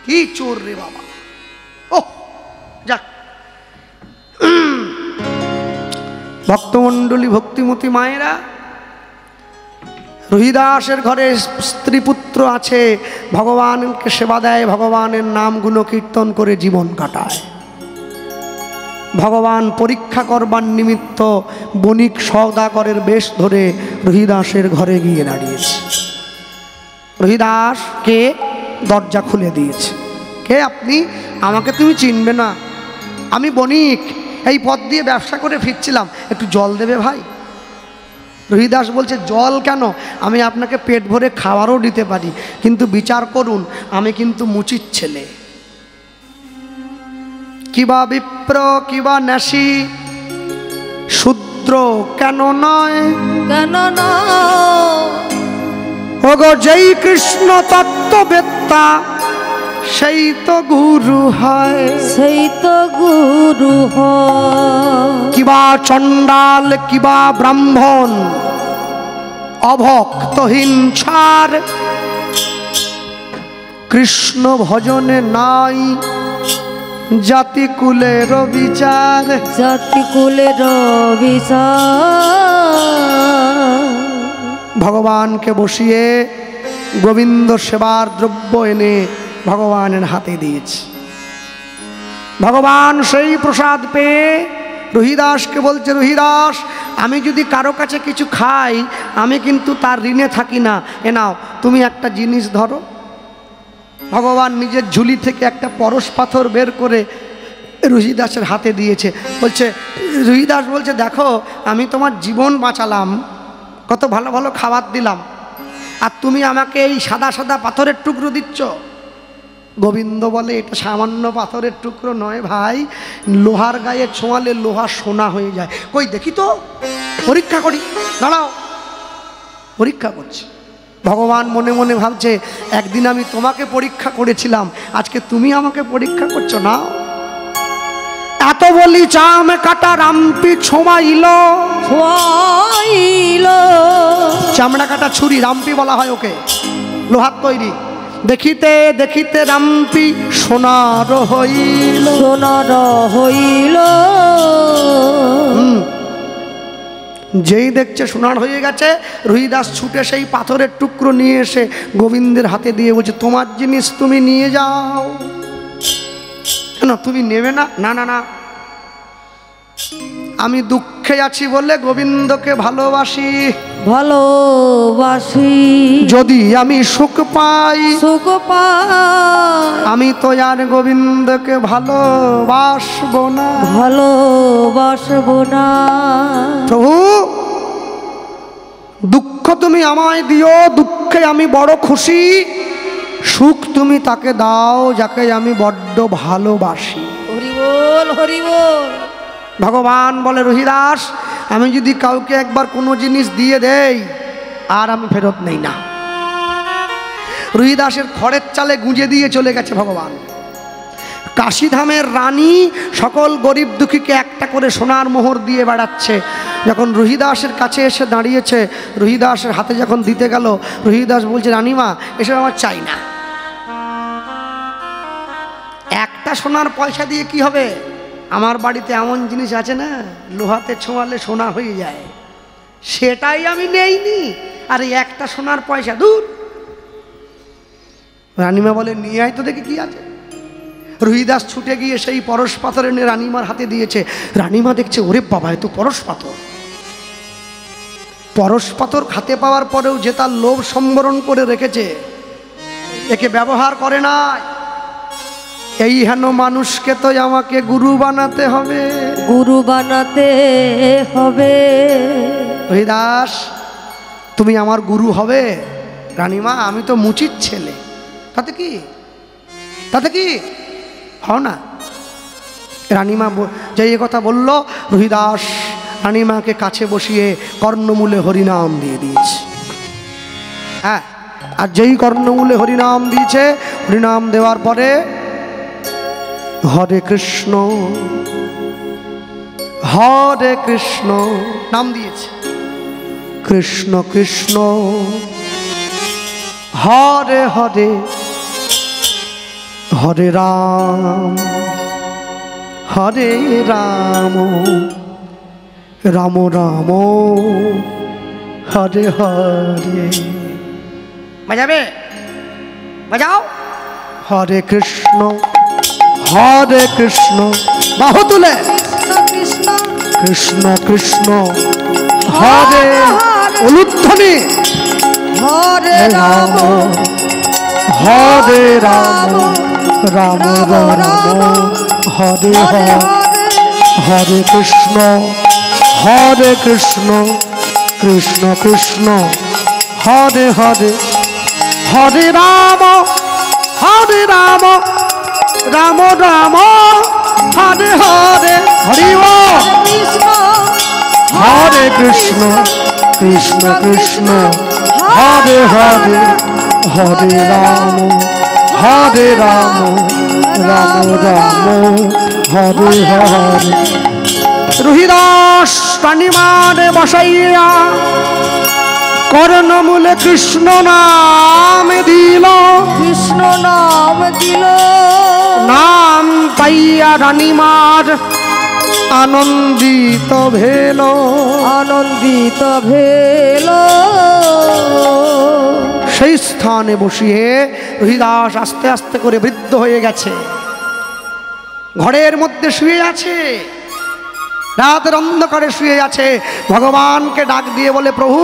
কি চোর রে বাবা! ও যাক, ভক্তমণ্ডলী, ভক্তিমতী মায়েরা, রুহিদাসের ঘরে স্ত্রী পুত্র আছে, ভগবানকে সেবা দেয়, ভগবানের নাম গুণ কীর্তন করে জীবন কাটায়। ভগবান পরীক্ষা করবার নিমিত্ত বণিক সওদাগরের বেশ ধরে রুহিদাসের ঘরে গিয়ে দাঁড়িয়েছে। রুহিদাসকে দরজা খুলে দিয়েছে। কে আপনি? আমাকে তুমি চিনবে না, আমি বণিক, এই পথ দিয়ে ব্যবসা করে ফিরছিলাম, একটু জল দেবে ভাই? রুহিদাস বলছে, জল কেন? আমি আপনাকে পেট ভরে খাবারও দিতে পারি, কিন্তু বিচার করুন, আমি কিন্তু মুচির ছেলে। কিবা বিপ্র কিবা ন্যাসী, শূদ্র কেন নয়, কেন নয়? ওগো যেই কৃষ্ণ তত্ত্ববেত্তা, সেই তো গুরু হয়, সেই তো গুরু হয়। কিবা চণ্ডাল কিবা ব্রাহ্মণ, অভক্তহীন ছাড়, কৃষ্ণ ভজনে নাই জাতি কুলের বিচার। জাতি কুলের বিচার। ভগবানকে বসিয়ে গোবিন্দ সেবার দ্রব্য এনে ভগবানের হাতে দিয়েছে। ভগবান সেই প্রসাদ পেয়ে রুহিদাসকে বলছে, রুহিদাস, আমি যদি কারো কাছে কিছু খাই, আমি কিন্তু তার ঋণে থাকি না। এ নাও, তুমি একটা জিনিস ধরো। ভগবান নিজের ঝুলি থেকে একটা পরশ পাথর বের করে রুহিদাসের হাতে দিয়েছে। বলছে, রুহিদাস বলছে, দেখো, আমি তোমার জীবন বাঁচালাম, কত ভালো ভালো খাবার দিলাম, আর তুমি আমাকে এই সাদা সাদা পাথরের টুকরো দিচ্ছ। গোবিন্দ বলে এটা সামান্য পাথরের টুকরো নয় ভাই, লোহার গায়ে ছোঁয়ালে লোহা সোনা হয়ে যায়। কই দেখি তো, পরীক্ষা করি, দাঁড়াও। পরীক্ষা করছি। ভগবান মনে মনে ভাবছে একদিন আমি তোমাকে পরীক্ষা করেছিলাম, আজকে তুমি আমাকে পরীক্ষা করছো না। এত বলি চাম কাটা রামপি ছোমাইল, চামড়া কাটা ছুরি রামপি বলা হয় ওকে, লোহার তৈরি। দেখিতে দেখিতে রামপি সোনার হইল, সোনার হইল। যেই দেখছে সোনার হয়ে গেছে, রুহিদাস ছুটে সেই পাথরের টুকরো নিয়ে এসে গোবিন্দের হাতে দিয়ে বলছে তোমার জিনিস তুমি নিয়ে যাও। কেন তুমি নেবে না? না না না, আমি দুঃখে আছি বলে গোবিন্দকে ভালোবাসি, ভালোবাসি। যদি আমি সুখ পাই, সুখ পাই, আমি তো আর গোবিন্দকে ভালোবাসবো না, ভালোবাসবো না। প্রভু দুঃখ তুমি আমায় দিও, দুঃখে আমি বড় খুশি, সুখ তুমি তাকে দাও যাকে আমি বড্ড ভালোবাসি। হরি বল, হরি বল। ভগবান বলে রুহিদাস আমি যদি কাউকে একবার কোনো জিনিস দিয়ে দেই আর আমি ফেরত নেই না। রুহিদাসের খড়ের চালে গুঁজে দিয়ে চলে গেছে ভগবান। কাশীধামের রানী সকল গরিব দুঃখীকে একটা করে সোনার মোহর দিয়ে বেড়াচ্ছে। যখন রুহিদাসের কাছে এসে দাঁড়িয়েছে, রুহিদাসের হাতে যখন দিতে গেল, রুহিদাস বলছে রানীমা এসব আমার চাই না, একটা সোনার পয়সা দিয়ে কি হবে? আমার বাড়িতে এমন জিনিস আছে না লোহাতে ছোঁয়ালে সোনা হয়ে যায়, সেটাই আমি নেইনি, আর এই একটা সোনার পয়সা দূর। রানীমা বলে নিয়ে আয় তো দেখি কি আছে। রুহিদাস ছুটে গিয়ে সেই পরশ পাথর এনে রানীমার হাতে দিয়েছে। রানীমা দেখছে ওরে বাবা এ তো পরশ পাথর। পরশ পাথর হাতে পাওয়ার পরেও যে তার লোভ সম্বরণ করে রেখেছে, একে ব্যবহার করে না। এই হেন মানুষকে তো আমাকে গুরু বানাতে হবে, গুরু বানাতে হবে। রুহিদাস তুমি আমার গুরু হবে? রানীমা আমি তো মুচির ছেলে, তাতে কি, তাতে কি, হও না। রানীমা যে কথা বলল, রুহিদাস রানীমাকে কাছে বসিয়ে কর্ণমূলে হরিনাম দিয়ে দিয়েছে। হ্যাঁ, আর যেই কর্ণমূলে হরিনাম দিয়েছে, হরিনাম দেওয়ার পরে হরে কৃষ্ণ হরে কৃষ্ণ নাম দিয়েছে, কৃষ্ণ কৃষ্ণ হরে হরে, হরে রাম হরে রাম, রাম রাম হরে হরে। বাজাবে, বাজাও। হরে কৃষ্ণ হরে কৃষ্ণ, বাহু তুলে, কৃষ্ণ কৃষ্ণ কৃষ্ণ হরে, উলুধ্বনি, হরে রাম হরে রাম রাম রাম হরে হরে, হরে কৃষ্ণ কৃষ্ণ কৃষ্ণ হরে হরে, হরে রাম রাম রাম হরে হরে, হরি বল। হরে কৃষ্ণ কৃষ্ণ কৃষ্ণ হরে হরে, হরে রাম রাম রাম হরে হরে। রুহিদাস রানীমারে বসাইয়া কর্ণমূলে কৃষ্ণ নাম দিল, কৃষ্ণ নাম দিল। নাম পাইয়া রানীমার আনন্দিত ভেল, আনন্দিত ভেল। সেই স্থানে বসিয়ে রুহিদাস আস্তে আস্তে করে বৃদ্ধ হয়ে গেছে, ঘরের মধ্যে শুয়ে আছে, রাতের অন্ধকারে শুয়ে আছে। ভগবানকে ডাক দিয়ে বলে প্রভু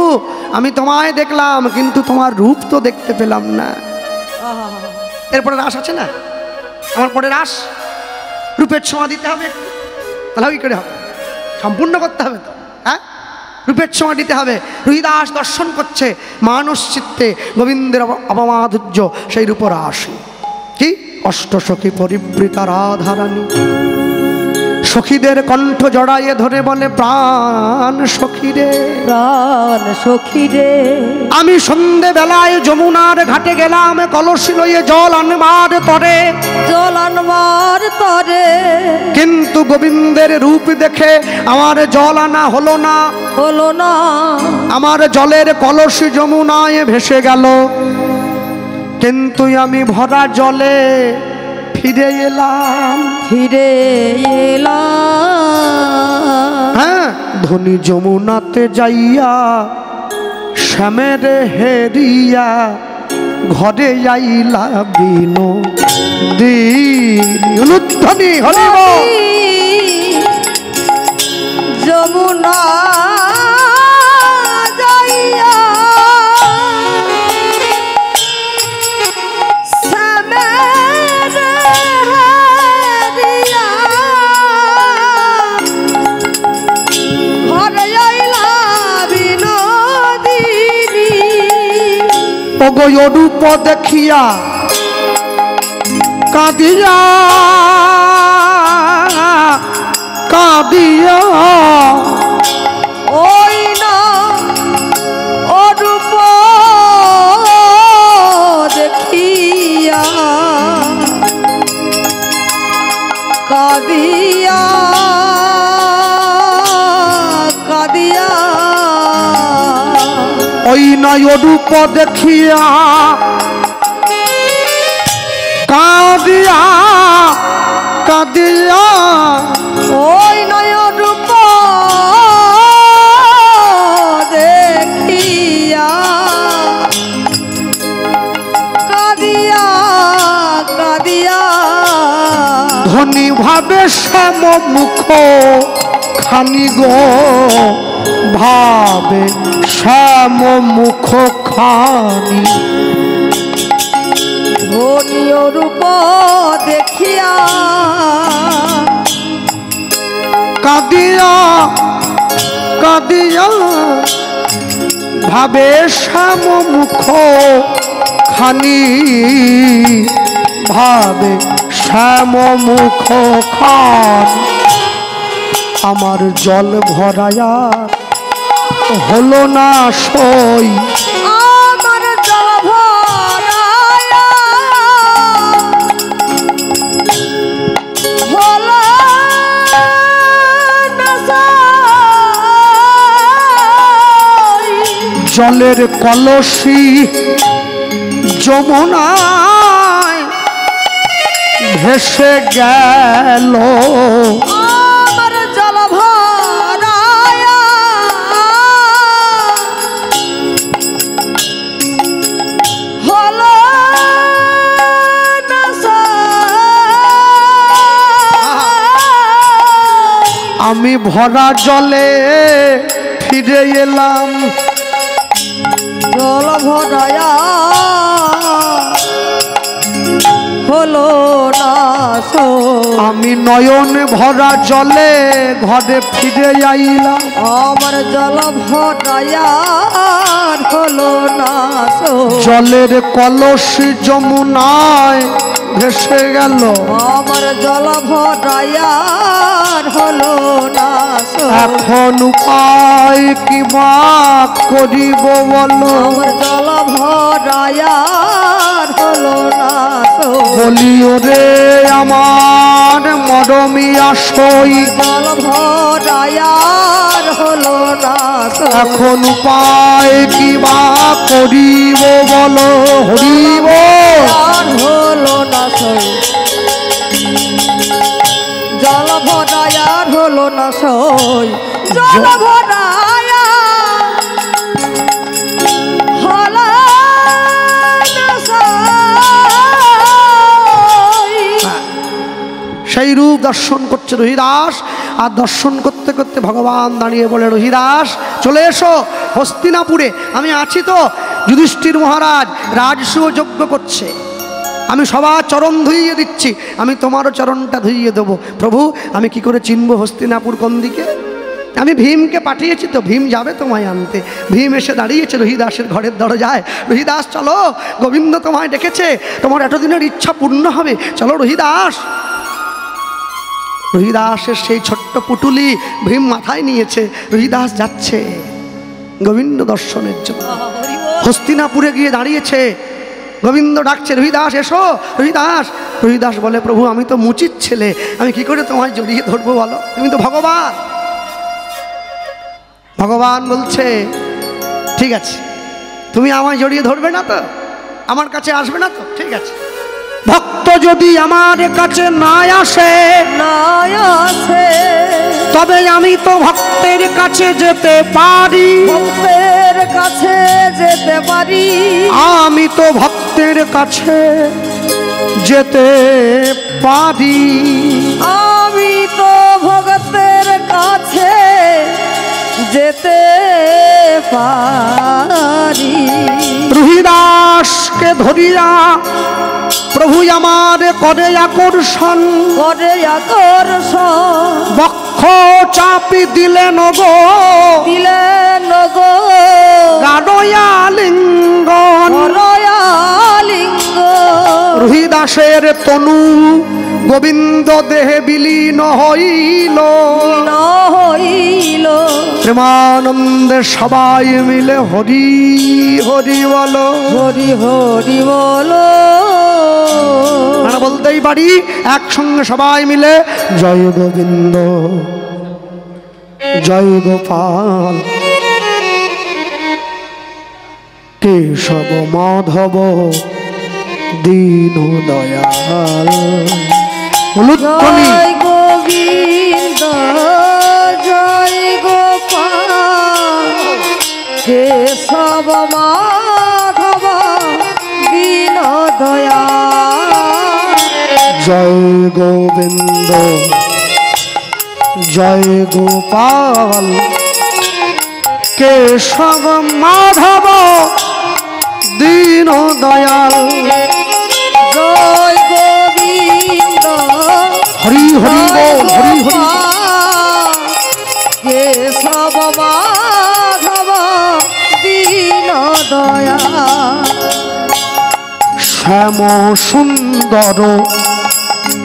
আমি তোমায় দেখলাম কিন্তু তোমার রূপ তো দেখতে পেলাম না। এরপরে রাস আছে না, আমার পরে রাস, রূপের ছোঁয়া দিতে হবে, তাহলে কি করে হবে, সম্পূর্ণ করতে হবে তো। হ্যাঁ রূপের ছোঁয়া দিতে হবে। রোহিদাস দর্শন করছে মানস চিত্তে গোবিন্দের অপমাধুর্য সেই রূপরাশি। কি অষ্টসখী পরিবৃতা রাধারানী, সখীদের কণ্ঠ জড়াইয়ে ধরে বলে প্রাণ সখী রে, প্রাণ সখী রে। আমি সন্ধে বেলায় যমুনার ঘাটে গেলাম কলসি লইয়ে জল আনবার তরে, জল আনবার তরে, কিন্তু গোবিন্দের রূপ দেখে আমার জল আনা হলো না, হলো না। আমার জলের কলসি যমুনায় ভেসে গেল, কিন্তু আমি ভরা জলে ফিরে এলাম, ফিরে এলাম। হ্যাঁ ধনী যমুনাতে যাইয়া শ্যামের হেরিয়া ঘরে যাইলা বিনোদিনী হরিব যমুনা যাইয়া শ্যামের হেরিয়া ঘরে আইলা বিনোদিনী। ওগো রূপ দেখিয়া কাঁদিয়া কাঁদিয়া ওই না অরূপ দেখিয়া কাঁদিয়া কাঁদিয়া ওই নয় রূপ দেখিয়া কাঁদিয়া কাঁদিয়া ওই নয় রূপ দেখিয়া কাঁদিয়া কাঁদিয়া ধনী ভাবে শ্যাম মুখ খানি গো, ভাবে শ্যাম মুখ খানি ধনীয় রূপ দেখিয়া কাঁদিয়া কাঁদিয়া ভাবে শ্যাম মুখ খানি, ভাবে শ্যাম মুখ খান। আমার জল ভরায়া হলো না সই, আমার জল ভরায়া হলো না সই। জলের কলসি যমুনায় ভেসে গেল, আমার জল ভরায়া হলো না সই। আমি ভরা জলে ফিরে এলাম, জল ভরায়া হলো না সই। আমি নয়ন ভরা জলে ঘরে ফিরে আইলাম, আমার জল ভরায়া হলো না সই। জলের কলসি যমুনায় ভেসে গেল, আমার জল ভরায়া হলো না সই। এখন উপায় কি বা করিব বলো, আমার জল ভরায়া হলো না সই। বলিও রে আমার মরমি আসই, জল ভরায়া হলো না সই। এখন উপায় কি বা করিব বলো, হরিব আর হলো না সই। জল ভরায়া হলো না সই। জল ভরায়া হলো না সই। সেই রূপ দর্শন করছে রোহিদাস। আর দর্শন করতে করতে ভগবান দাঁড়িয়ে বলে, রোহিদাস চলে এসো হস্তিনাপুরে, আমি আছি তো। যুধিষ্ঠির মহারাজ রাজসূয় যজ্ঞ করছে, আমি সবার চরণ ধুইয়ে দিচ্ছি, আমি তোমারও চরণটা ধুইয়ে দেবো। প্রভু আমি কি করে চিনব হস্তিনাপুর কোন দিকে? আমি ভীমকে পাঠিয়েছি তো, ভীম যাবে তোমায় আনতে। ভীম এসে দাঁড়িয়েছে রহিদাসের ঘরের দরজায়। রহিদাস চলো, গোবিন্দ তোমায় ডেকেছে, তোমার এতদিনের ইচ্ছা পূর্ণ হবে, চলো রহিদাস। রহিদাসের সেই ছোট্ট পুটুলি ভীম মাথায় নিয়েছে, রহিদাস যাচ্ছে গোবিন্দ দর্শনের জন্য। হস্তিনাপুরে গিয়ে দাঁড়িয়েছে, গোবিন্দ ডাকছে রহিদাস এসো, রহিদাস। রহিদাস বলে প্রভু আমি তো মুচির ছেলে, আমি কি করে তোমায় জড়িয়ে ধরবো বলো, তুমি তো ভগবান। ভগবান বলছে ঠিক আছে, তুমি আমায় জড়িয়ে ধরবে না তো, আমার কাছে আসবে না তো, ঠিক আছে। ভক্ত যদি আমার কাছে না আসে তবে আমি তো ভক্তের কাছে যেতে পারি, ভক্তের কাছে যেতে পারি, আমি তো ভক্তের কাছে যেতে পারি, আমি তো ভক্তের কাছে যেতে পারি। রহিদাসকে ধরিয়া প্রভু আমার করে আকর্ষণ, করে আকর্ষণ, বক্ষ চাপি দিলেন গো, দিলেন গো গাড়য়া লিঙ্গন। লিঙ্গ রহিদাসের তনু গোবিন্দ দেহে বিলীন হইল, হইল। প্রেমানন্দে সবাই মিলে হরি হরি বলো, হরি হরি বলো। আমরা বলতেই পারি একসঙ্গে সবাই মিলে জয় গোবিন্দ জয় গোপাল কেশব মাধব দীন দয়াল। জয় গোবিন্দ জয় গোপাল কেশব মাধব দীন দয়াল। জয় গোবিন্দ জয় গোপাল কেশব মাধব দীন দয়াল। জয় গোবিন্দ হরি হরি বল, হরি হরি। কেশব মাধব দীন দয়াল। শ্যাম সুন্দর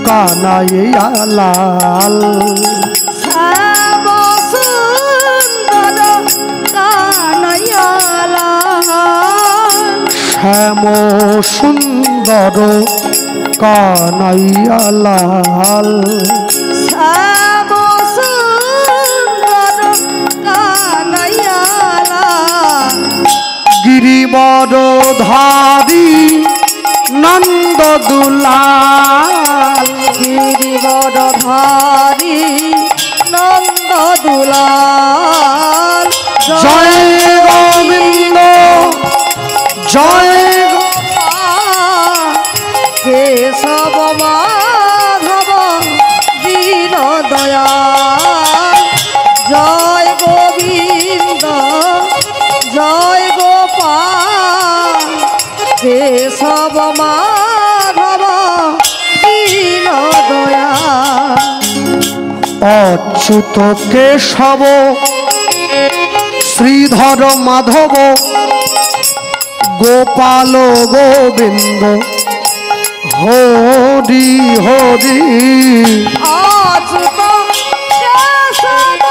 কানাইয়া লাল, শ্যাম সুন্দর কানাইয়া লাল। শ্যাম সুন্দর কানাইয়া লাল। শ্যাম সুন্দর কানাইয়া লাল। গিরিবর ধারী নন্দ দুলাল, গিরিবর ধারী নন্দ দুলাল। জয় গোবিন্দ জয় কেশব মাধব দীন দয়াল। জয় গোবিন্দ জয় গোপাল কেশব মাধব দীন দয়াল। অচ্যুত কেশব শ্রীধর মাধব গোপাল গোবিন্দ হরি হরি। অচ্যুত কেশব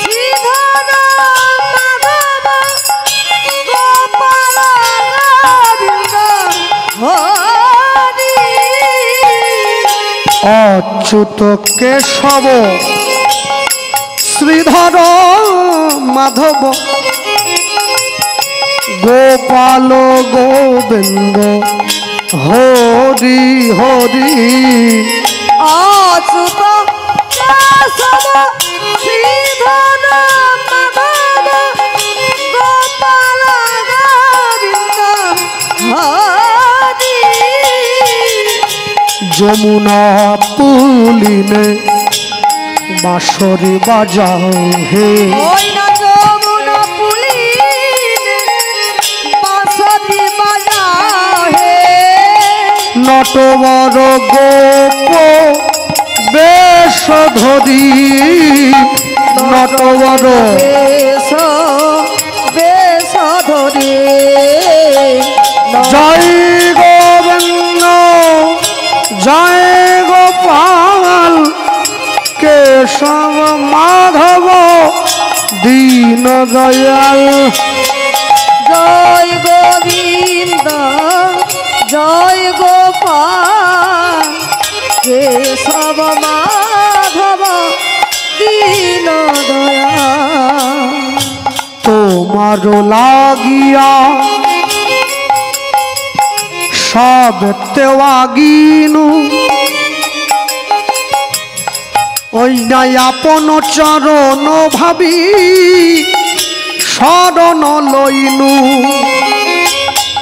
শ্রীধর মাধব গোপাল গোবিন্দ হরি। অচ্যুত কেশব শ্রীধর মাধব গোপাল গোবিন্দ হরি হরি। অচ্যুত কেশব শ্রীধর মাধব গোপাল গোবিন্দ হরি। যমুনা পুলিনে বাঁশরি বাজাও হে, ওই না যমুনা পুলিনে বাঁশরি বাজাও হে। নট নটবর গোপ বেশ ধরি নটবর বেশ বেশ ধরে জয় গোবিন্দ জয় গোপাল কেশব মাধব দীন দয়াল জয় গোবিন্দ জয় গোপাল কেশব মাধব দীন দয়াল তোমার লাগিয়া সব তেওয়াগিনু ওই নাই আপন চরণ ভাবি শরণ লইনু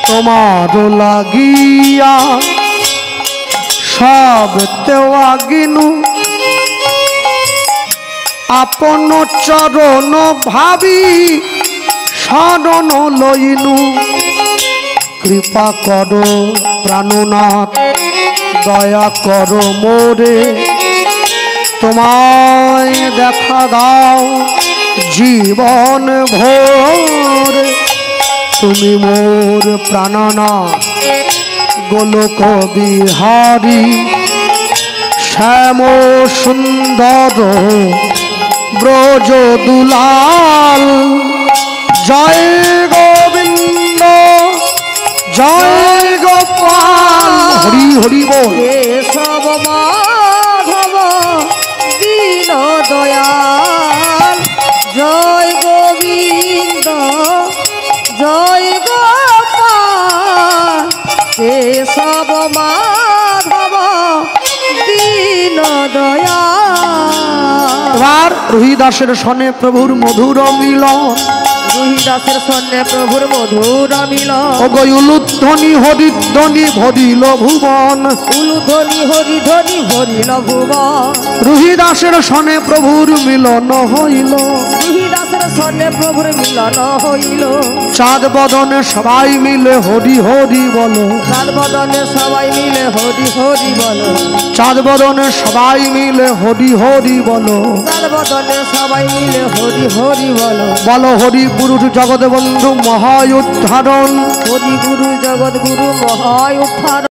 তোমার লাগিয়া সব তেওয়াগিনু আপন চরণ ভাবি শরণ লইনু কৃপা করো প্রাণনাথ দয়া করো মোরে তোমায় দেখা দাও জীবন ভোর তুমি মোর প্রাণনাথ গোলক বিহারী শ্যাম সুন্দর ব্রজ দুলাল জয় গোবিন্দ জয় গোপাল হরি হরি বল কেশব মাধব দীন দয়াল জয় গোবিন্দ জয় গোপাল কেশব মাধব দীন দয়াল এবার রোহিদাসের সনে প্রভুর মধুর মিলন রোহিদাসের সন্নে প্রভুর মধুর মিলন উলুধ্বনি হরিধ্বনি ভরিল ভুবন উলুধ্বনি হরিধ্বনি ভরিল ভুবন রোহিদাসের সনে প্রভুর মিলন হইল রোহিদাসের সন্নে প্রভুর মিলন হইল চাঁদ বদনে সবাই মিলে হরি হরি বলো চাঁদ বদনে সবাই মিলে হরি হরি বলো চাঁদ বদনে সবাই মিলে হরি হরি বলো চাঁদ বদনে সবাই মিলে হরি হরি বলো বলো হরি পুরুষ জগৎ বন্ধু মহায় উদ্ধারণ হরি গুরু জগৎ গুরু মহায় উদ্ধার